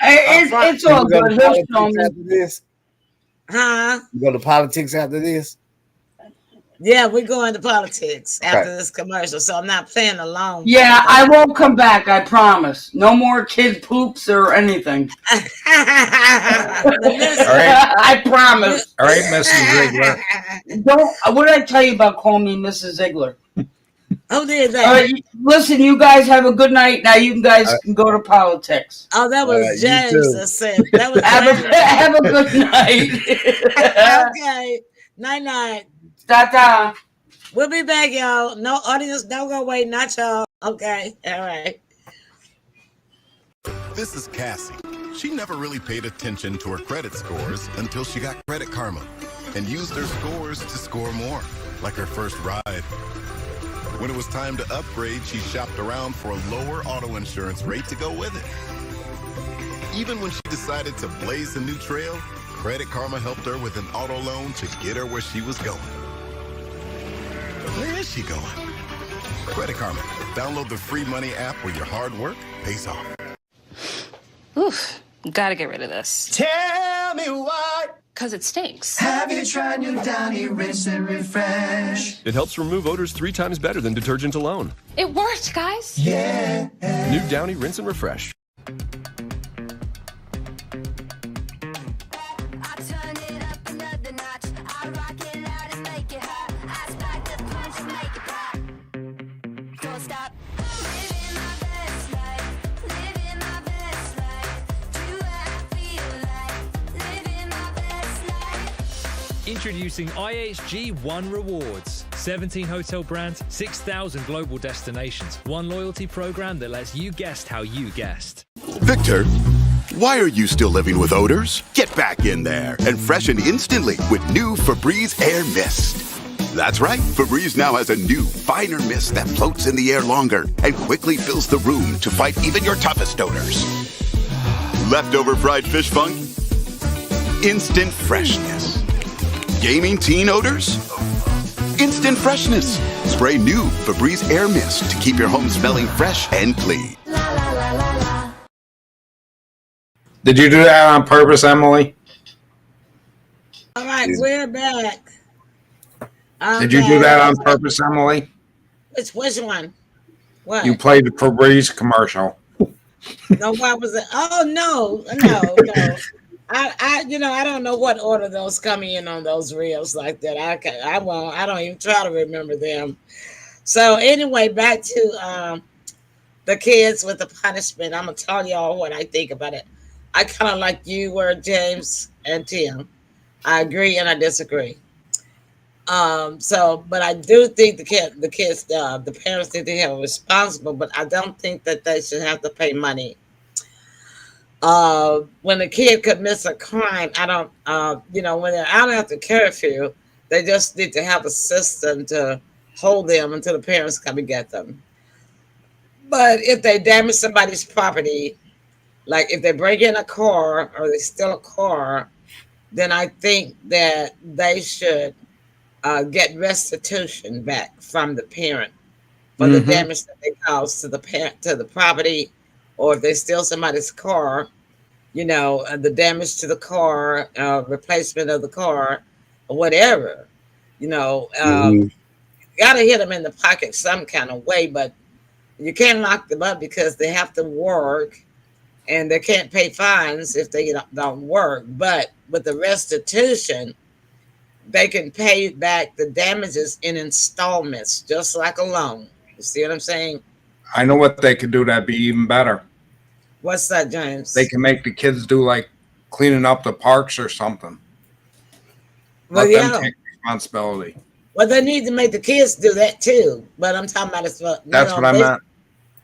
It's all good. After this. Huh? You go to politics after this? Yeah, we're going to politics after this commercial, so I'm not playing along. Yeah, I won't come back, I promise. No more kid poops or anything. I promise. All right, Mrs. Ziegler. What did I tell you about calling me Mrs. Ziegler? Oh, did that? Listen, you guys have a good night. Now you guys can go to politics. Oh, that was James that said. That was have a good night. Okay. Night. Ta-ta. We'll be back, y'all. No audience, don't go away, not y'all. Okay, all right. This is Cassie. She never really paid attention to her credit scores until she got Credit Karma and used her scores to score more, like her first ride. When it was time to upgrade, she shopped around for a lower auto insurance rate to go with it. Even when she decided to blaze a new trail, Credit Karma helped her with an auto loan to get her where she was going. Where is she going? Credit Karma. Download the free money app where your hard work pays off. Oof, gotta get rid of this. Tell me why. Because it stinks. Have you tried new Downy Rinse and Refresh? It helps remove odors 3 times better than detergent alone. It worked, guys. Yeah. New Downy Rinse and Refresh. Introducing IHG One Rewards. 17 hotel brands, 6,000 global destinations. One loyalty program that lets you guest how you guest. Victor, why are you still living with odors? Get back in there and freshen instantly with new Febreze Air Mist. That's right, Febreze now has a new, finer mist that floats in the air longer and quickly fills the room to fight even your toughest odors. Leftover fried fish funk? Instant freshness. Gaming teen odors? Instant freshness. Spray new Febreze Air Mist to keep your home smelling fresh and clean. Did you do that on purpose, Emily? All right, we're back. Did you do that on purpose, Emily? Which one? What? You played the Febreze commercial. No, what was it? Oh no. I don't know what order those come in on those reels like that. I don't even try to remember them. So anyway, back to the kids with the punishment. I'm gonna tell y'all what I think about it. I kind of like you were, James and Tim. I agree and I disagree. But I do think the parents think they have responsible, but I don't think that they should have to pay money. When a kid commits a crime, I don't, when they're out after curfew, they just need to have a system to hold them until the parents come and get them. But if they damage somebody's property, like if they break in a car or they steal a car, then I think that they should get restitution back from the parent for the damage that they caused to the parent, to the property, or if they steal somebody's car, the damage to the car, replacement of the car, or whatever. You gotta hit them in the pocket some kind of way, but you can't lock them up because they have to work and they can't pay fines if they don't work. But with the restitution, they can pay back the damages in installments, just like a loan. You see what I'm saying? I know what they could do that'd be even better. What's that, James? They can make the kids do like cleaning up the parks or something. Well, Let them take responsibility. Well, they need to make the kids do that too. But I'm talking about that's what I meant.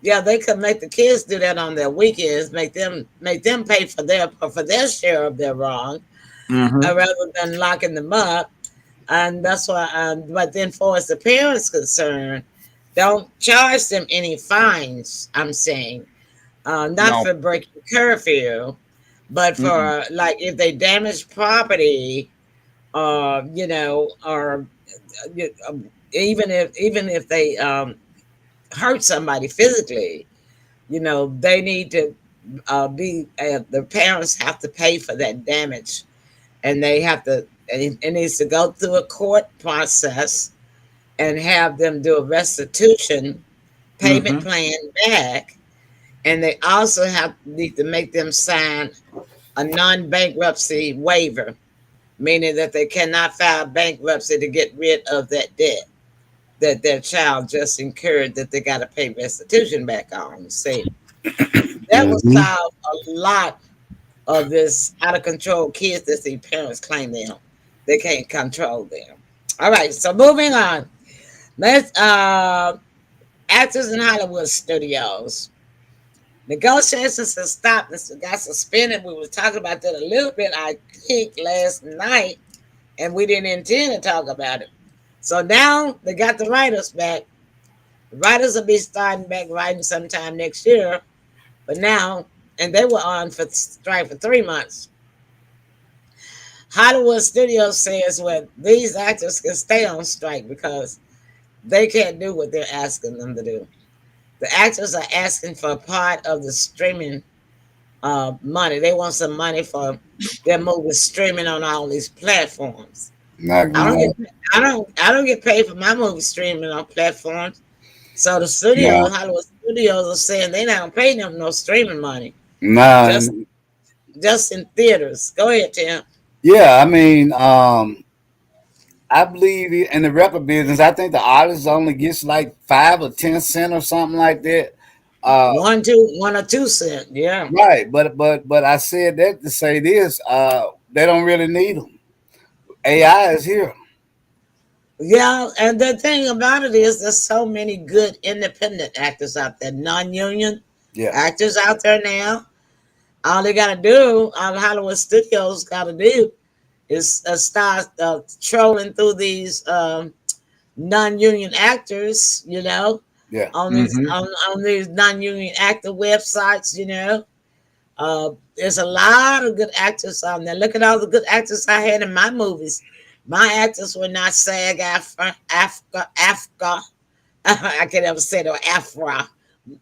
Yeah, they could make the kids do that on their weekends, make them pay for their share of their wrong, rather than locking them up. And that's why. But then, for as the parents concerned, don't charge them any fines. I'm saying, not for breaking curfew, but for like if they damage property, or even if they hurt somebody physically, they need to the parents have to pay for that damage, and they have to. It needs to go through a court process and have them do a restitution payment plan back, and they also need to make them sign a non-bankruptcy waiver, meaning that they cannot file bankruptcy to get rid of that debt that their child just incurred that they got to pay restitution back on. See, that will solve a lot of this out of control kids that the parents claim they can't control them. All right, so moving on. Let's actors in Hollywood studios. Negotiations have stopped and got suspended. We were talking about that a little bit, I think, last night, and we didn't intend to talk about it. So now they got the writers back. The writers will be starting back writing sometime next year. But now, and they were on for strike for 3 months. Hollywood Studios says, well, these actors can stay on strike because they can't do what they're asking them to do. The actors are asking for a part of the streaming money. They want some money for their movies streaming on all these platforms. I don't get paid for my movie streaming on platforms. So the Hollywood Studios are saying they're not gonna pay them no streaming money. No, just in theaters. Go ahead, Tim. Yeah, I mean, I believe in the record business, I think the artist only gets like 5 or 10 cents or something like that. 1 or 2 cents, yeah. Right, but I said that to say this: they don't really need them. AI is here. Yeah, and the thing about it is there's so many good independent actors out there, non-union actors out there now. All they got to do, all the Hollywood studios got to do, is start trolling through these non-union actors, you know, on these on these non-union actor websites, you know. There's a lot of good actors on there. Look at all the good actors I had in my movies. My actors were not SAG AFTRA. I can't ever say it, AFTRA.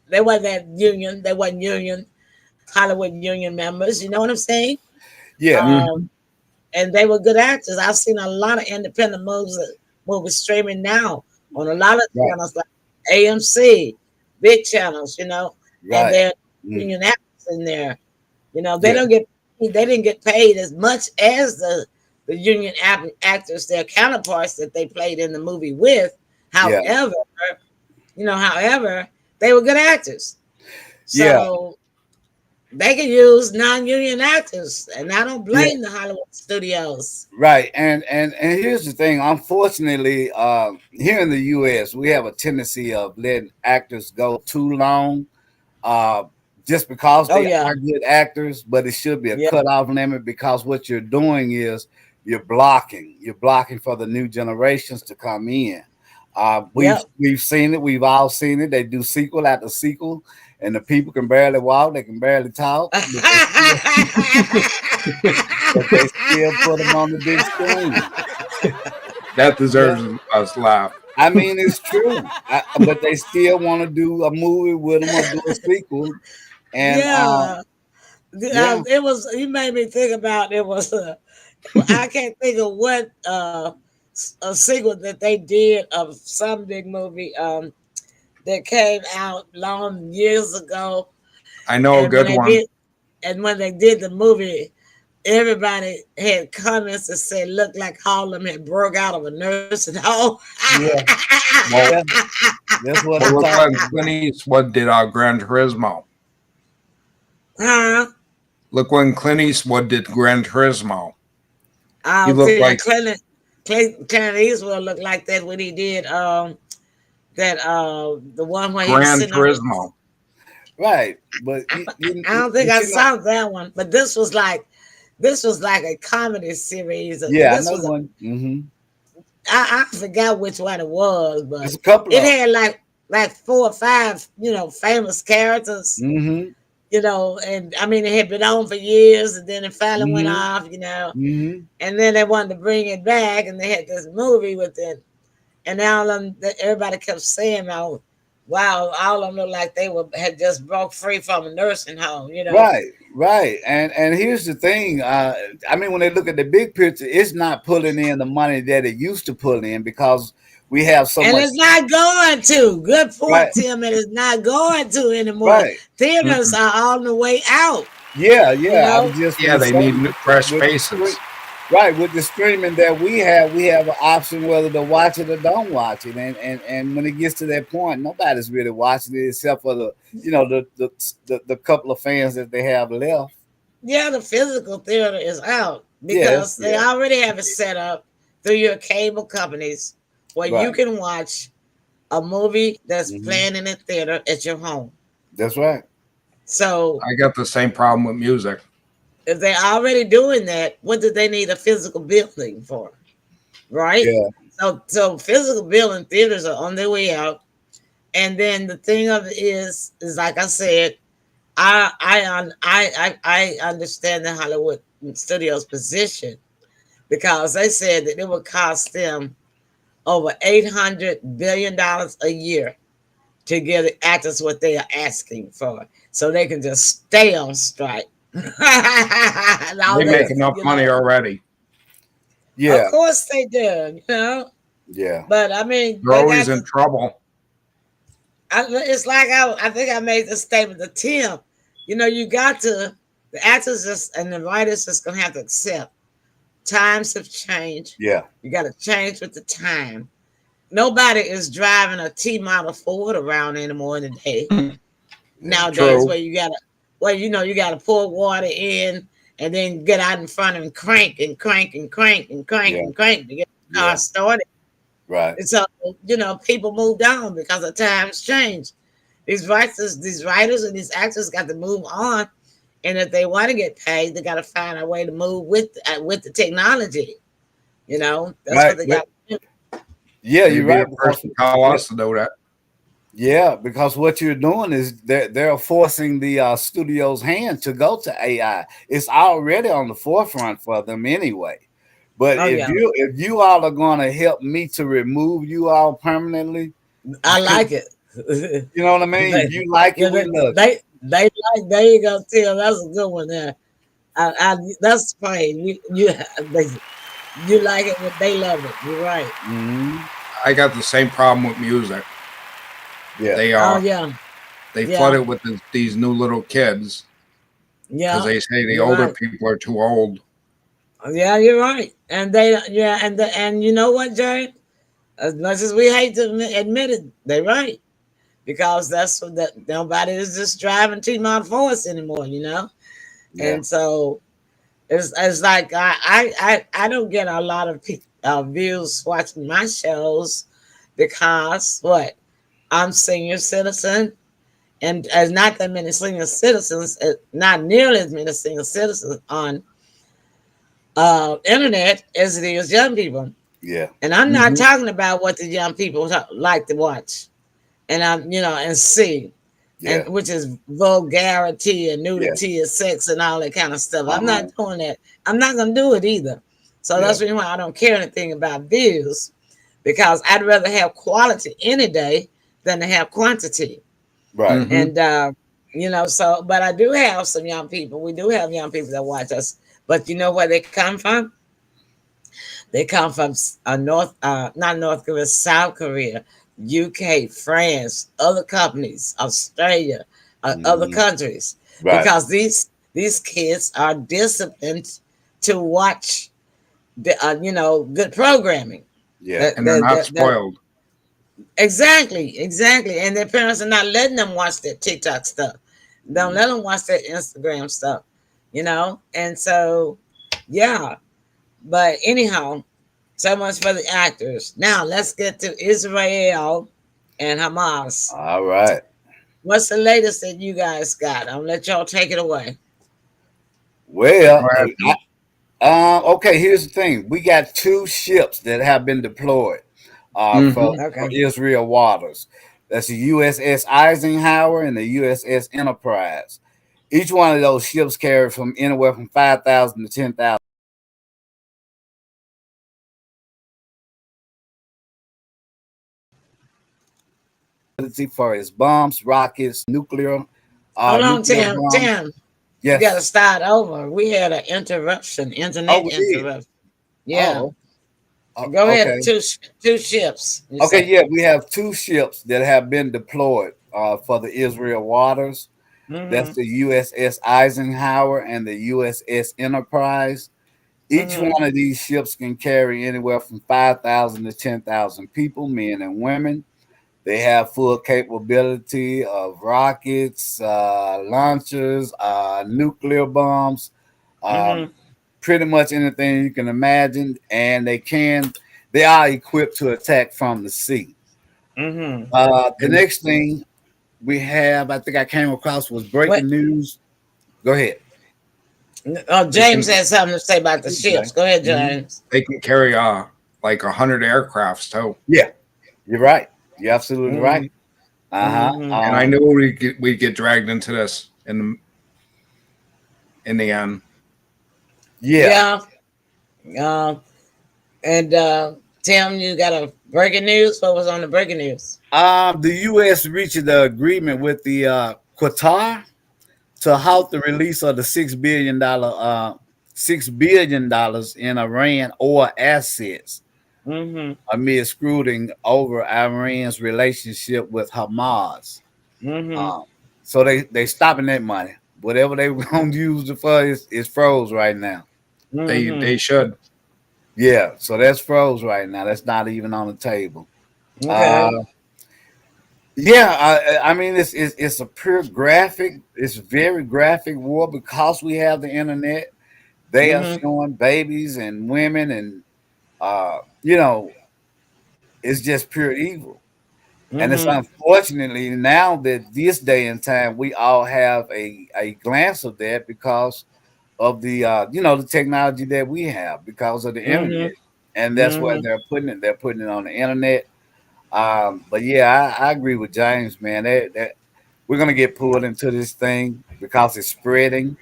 They wasn't that union. They wasn't union, Hollywood union members. You know what I'm saying? Yeah. And they were good actors. I've seen a lot of independent movies streaming now on a lot of channels like AMC, big channels, you know, and they're union actors in there. You know, they didn't get paid as much as the union actors, their counterparts that they played in the movie with. However, they were good actors. So they can use non-union actors, and I don't blame the Hollywood studios. Right, and here's the thing. Unfortunately, here in the U.S., we have a tendency of letting actors go too long, just because they are good actors. But it should be a cutoff limit, because what you're doing is you're blocking for the new generations to come in. We've seen it. We've all seen it. They do sequel after sequel, and the people can barely walk. They can barely talk. But they still put them on the big screen. That deserves us laugh. I mean, it's true. But they still want to do a movie with them or do a sequel. And it was. You made me think about it was. I can't think of what a sequel that they did of some big movie that came out long years ago. I know a good one. And when they did the movie, everybody had comments that said, "Looked like Harlem had broke out of a nursing home." That's what look like Clint Eastwood did Gran Turismo. Look when Clint Eastwood did Gran Turismo. He looked like Clint Eastwood looked like that when he did the one where Gran Turismo. Right, but I don't think I saw that one. But this was like a comedy series. Yeah, this was one. I forgot which one it was, but There's a couple. It had like 4 or 5, famous characters. You know, and I mean, it had been on for years, and then it finally went off. And then they wanted to bring it back, and they had this movie with it, and now everybody kept saying, "Oh, wow, all of them look like they had just broke free from a nursing home." Right. And here's the thing. I mean, when they look at the big picture, it's not pulling in the money that it used to pull in, because we have so much. And it's not going to. Good point, Tim. And it's not going to anymore. Theaters are on the way out. Yeah. They need fresh faces. Right, with the streaming that we have an option whether to watch it or don't watch it, and when it gets to that point, nobody's really watching it except for the couple of fans that they have left. Yeah, the physical theater is out because they already have it set up through your cable companies where you can watch a movie that's playing in a theater at your home. That's right. So I got the same problem with music. If they're already doing that, what do they need a physical building for? Right? Yeah. So physical building theaters are on their way out. And then the thing of it is like I said, I understand the Hollywood studios position, because they said that it would cost them over $800 billion a year to give the actors what they are asking for, so they can just stay on strike. They make enough money already. Yeah, of course they do. Yeah, but I mean, they're always in trouble. It's like I think I made the statement to Tim. You got to, the actors and the writers just gonna have to accept times have changed. Yeah, you got to change with the time. Nobody is driving a T-model Ford around anymore in the day nowadays. True. Where you gotta pour water in and then get out in front and crank and crank and crank and crank and crank to get the car started. Right. And so, you know, people moved on because the times changed. These writers and these actors got to move on. And if they want to get paid, they got to find a way to move with the technology. You know, that's what they got to do. Yeah, you're right. The person call us to know that. Yeah, because what you're doing is they're forcing the studio's hand to go to AI. It's already on the forefront for them anyway. But if you all are going to help me to remove you all permanently, I like it. You know what I mean? If you like it, we love it. They like. There you go, Tim. That's a good one there. That's fine. You like it, but they love it. You're right. Mm-hmm. I got the same problem with music. Yeah, they are. They flood it with these new little kids. Yeah, because they say the older people are too old. Yeah, you're right. And and you know what, Jerry? As much as we hate to admit it, they're right. Because that's what nobody is just driving 2 mile force anymore, you know? Yeah. And so it's like I don't get a lot of views watching my shows because I'm senior citizen, and there's not that many senior citizens, not nearly as many senior citizens on internet as it is young people. Yeah. And I'm not talking about what the young people like to watch and and see. And which is vulgarity and nudity and sex and all that kind of stuff. I'm not doing that. I'm not gonna do it either. So that's the reason why I don't care anything about views, because I'd rather have quality any day than to have quantity. Right. And but I do have some young people. We do have young people that watch us. But you know where they come from? They come from not North Korea, South Korea, UK, France, other companies, Australia, other countries, because these kids are disciplined to watch good programming. Yeah, and they're not spoiled. Exactly, and their parents are not letting them watch that TikTok stuff. Don't let them watch that Instagram stuff, and so but anyhow, so much for the actors. Now let's get to Israel and Hamas. All right. What's the latest that you guys got? I'm gonna let y'all take it away. Well, okay, here's the thing. We got 2 ships that have been deployed for Israel waters. That's the USS Eisenhower and the USS Enterprise. Each one of those ships carry from anywhere from 5,000 to 10,000. For its bombs, rockets, nuclear. Hold on, Tim. Yes. You got to start over. We had an interruption, internet interruption. Yeah. Go ahead. 2 ships. Okay, yeah, we have 2 ships that have been deployed for the Israel waters. That's the USS Eisenhower and the USS Enterprise. Each one of these ships can carry anywhere from 5,000 to 10,000 people, men and women. They have full capability of rockets, launchers, nuclear bombs, pretty much anything you can imagine. And they are equipped to attack from the sea. The next thing we have, I think I came across, was breaking news. Go ahead. James has something to say about the ships. Go ahead, James. They can carry like 100 aircrafts too. Yeah, you're right. You're absolutely right. And I knew we'd get dragged into this in the end. Yeah. And Tim, you got a breaking news? What was on the breaking news? The U.S. reached an agreement with the Qatar to halt the release of the $6 billion in Iran oil assets. Amid scrutiny over Iran's relationship with Hamas. So they stopping that money. Whatever they were going to use it for is froze right now. They should. Yeah, so that's froze right now. That's not even on the table. I mean, it's a pure graphic. It's very graphic war because we have the internet. They are showing babies and women, and you know, it's just pure evil. And it's unfortunately now that this day and time we all have a glance of that because of the you know, the technology that we have because of the internet, and that's where they're putting it. They're putting it on the internet. But yeah, I agree with James, man. That we're gonna get pulled into this thing because it's spreading.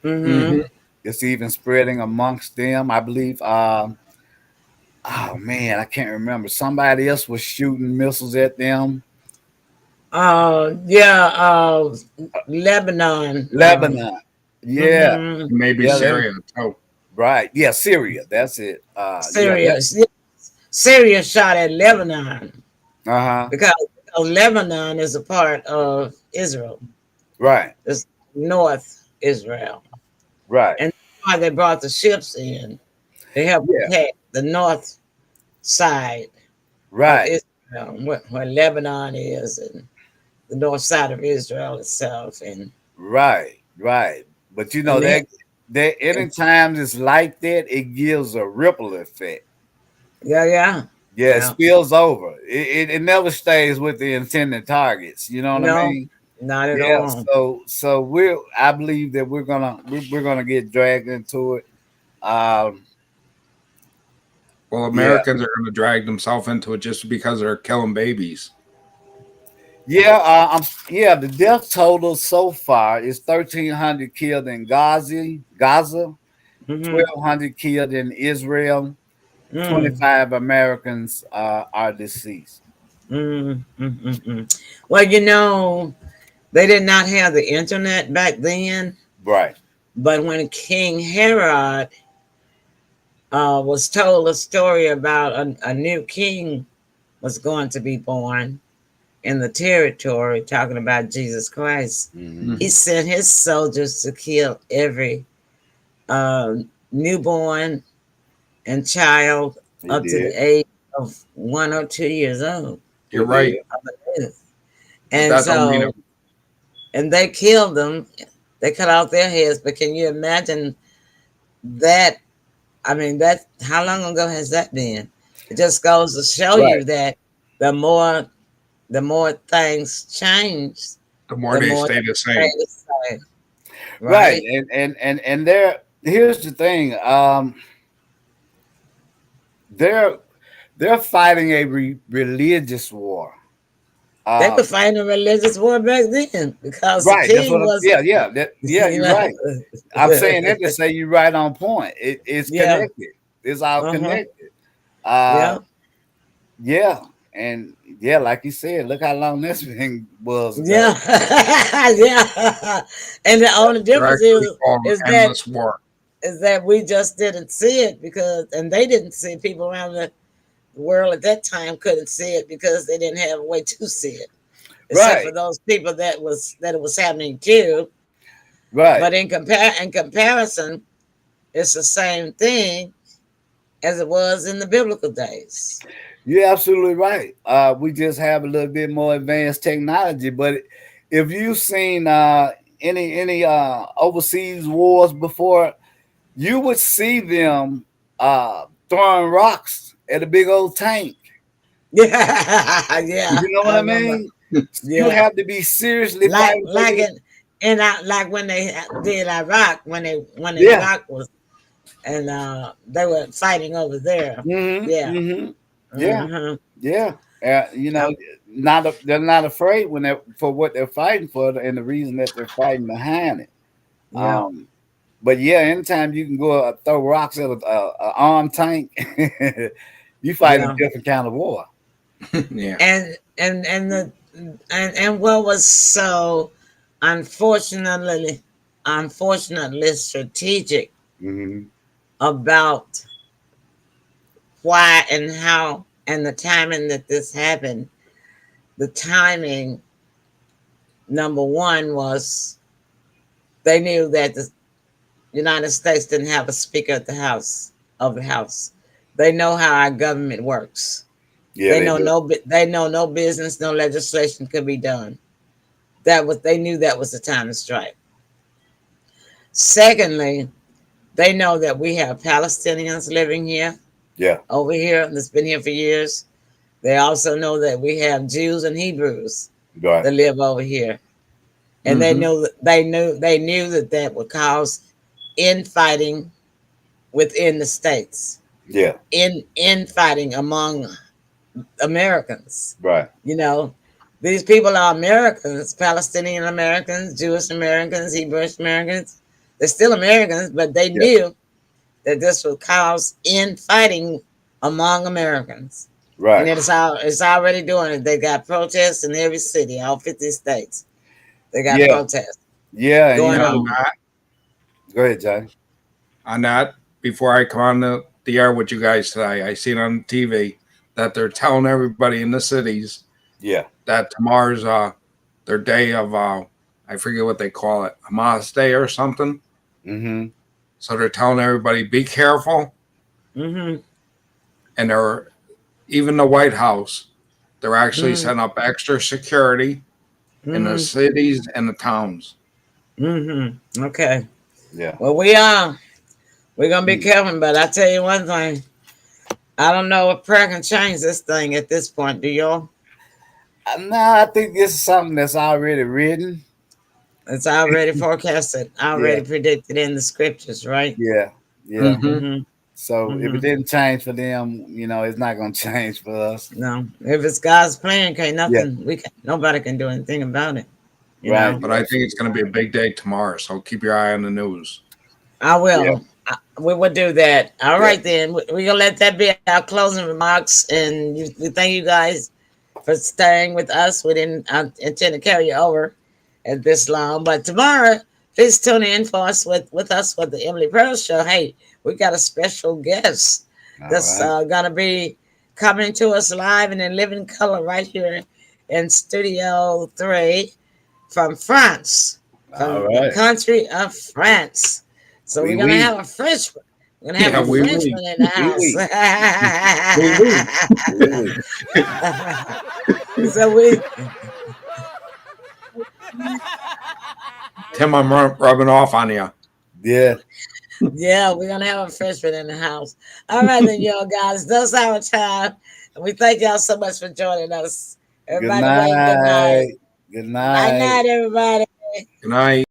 It's even spreading amongst them. I believe. Oh man, I can't remember. Somebody else was shooting missiles at them. Lebanon. Lebanon. Yeah. Maybe Syria too. Right. Yeah, Syria. That's it. Syria. Syria shot at Lebanon. Because Lebanon is a part of Israel. Right. It's North Israel. Right. And why they brought the ships in to help protect the north side. Right. Of Israel, where Lebanon is, and the north side of Israel itself. And right. But you know that anytime it's like that, it gives a ripple effect. Yeah, it spills over. It never stays with the intended targets. You know what I mean? Not at all. So I believe that we're gonna get dragged into it. Well, Americans are going to drag themselves into it just because they're killing babies. Yeah, the death total so far is 1,300 killed in Gaza, 1,200 killed in Israel, 25 Americans are deceased. Well, you know, they did not have the internet back then. Right. But when King Herod was told a story about a new king was going to be born in the territory, talking about Jesus Christ, he sent his soldiers to kill every newborn and child up to the age of 1 or 2 years old. You're right. And so, and they killed them. They cut off their heads. But can you imagine that? I mean, how long ago has that been? It just goes to show you that the more things change, the more they stay the same. Right. And here's the thing. They're fighting a religious war. They were fighting a religious war back then because the king was. You're right. I'm saying that to say you're right on point. It's connected. It's all connected. And like you said, look how long this thing was. And the only difference is that we just didn't see it and they didn't see it. People around the world at that time couldn't see it because they didn't have a way to see it, except for those people that it was happening to. Right. But in comparison, it's the same thing as it was in the biblical days. You're absolutely right. We just have a little bit more advanced technology. But if you've seen any overseas wars before, you would see them throwing rocks at a big old tank. Yeah. You know what I mean? You have to be seriously like when they did Iraq, when Iraq was, and they were fighting over there. You know, they're not afraid for what they're fighting for and the reason that they're fighting behind it. But anytime you can go throw rocks at an armed tank, you fight a different kind of war. And what was so unfortunately strategic about why and how and the timing that this happened. The timing, number one, was they knew that the United States didn't have a speaker at the House. They know how our government works. They know no business, no legislation could be done. They knew that was the time to strike. Secondly, they know that we have Palestinians living here. Yeah. Over here, that's been here for years. They also know that we have Jews and Hebrews Right. that live over here. And they knew that would cause infighting within the states. Yeah. Infighting among Americans. Right. You know, these people are Americans, Palestinian Americans, Jewish Americans, Hebrew Americans. They're still Americans, but they knew that this would cause infighting among Americans. Right. And it's already doing it. They got protests in every city, all 50 states. They got protests. Yeah. And going you know, on. Go ahead, Jay. On that, before I come on the air with you guys today, I seen on TV that they're telling everybody in the cities that tomorrow's their day of I forget what they call it, Hamas Day or something. Mm-hmm. So they're telling everybody, be careful. Mm-hmm. And they're even the White House, they're actually setting up extra security in the cities and the towns. Mm-hmm. Okay. Yeah. Well, we're gonna be careful, but I tell you one thing. I don't know if prayer can change this thing at this point. Do y'all? No, I think this is something that's already written. It's already forecasted, already predicted in the scriptures, right? Yeah. Yeah. Mm-hmm. So if it didn't change for them, you know, it's not gonna change for us. No, if it's God's plan, can't nothing. Nobody can do anything about it. You know? But I think it's going to be a big day tomorrow. So keep your eye on the news. I will. We will do that. All right, then. We're going to let that be our closing remarks. And we thank you guys for staying with us. We didn't intend to carry you over at this long. But tomorrow, please tune in for us with us for the Emily Pearl Show. Hey, we got a special guest that's going to be coming to us live and in living color right here in Studio 3 from France, from the country of France. So we're going to have a Frenchman. We're going to have a Frenchman in the house. So Tim, I'm rubbing off on you. Yeah. Yeah, we're going to have a Frenchman in the house. All right, then, y'all guys. That's our time. And we thank y'all so much for joining us. Everybody, good night. good night. Good night. Good night, everybody. Good night.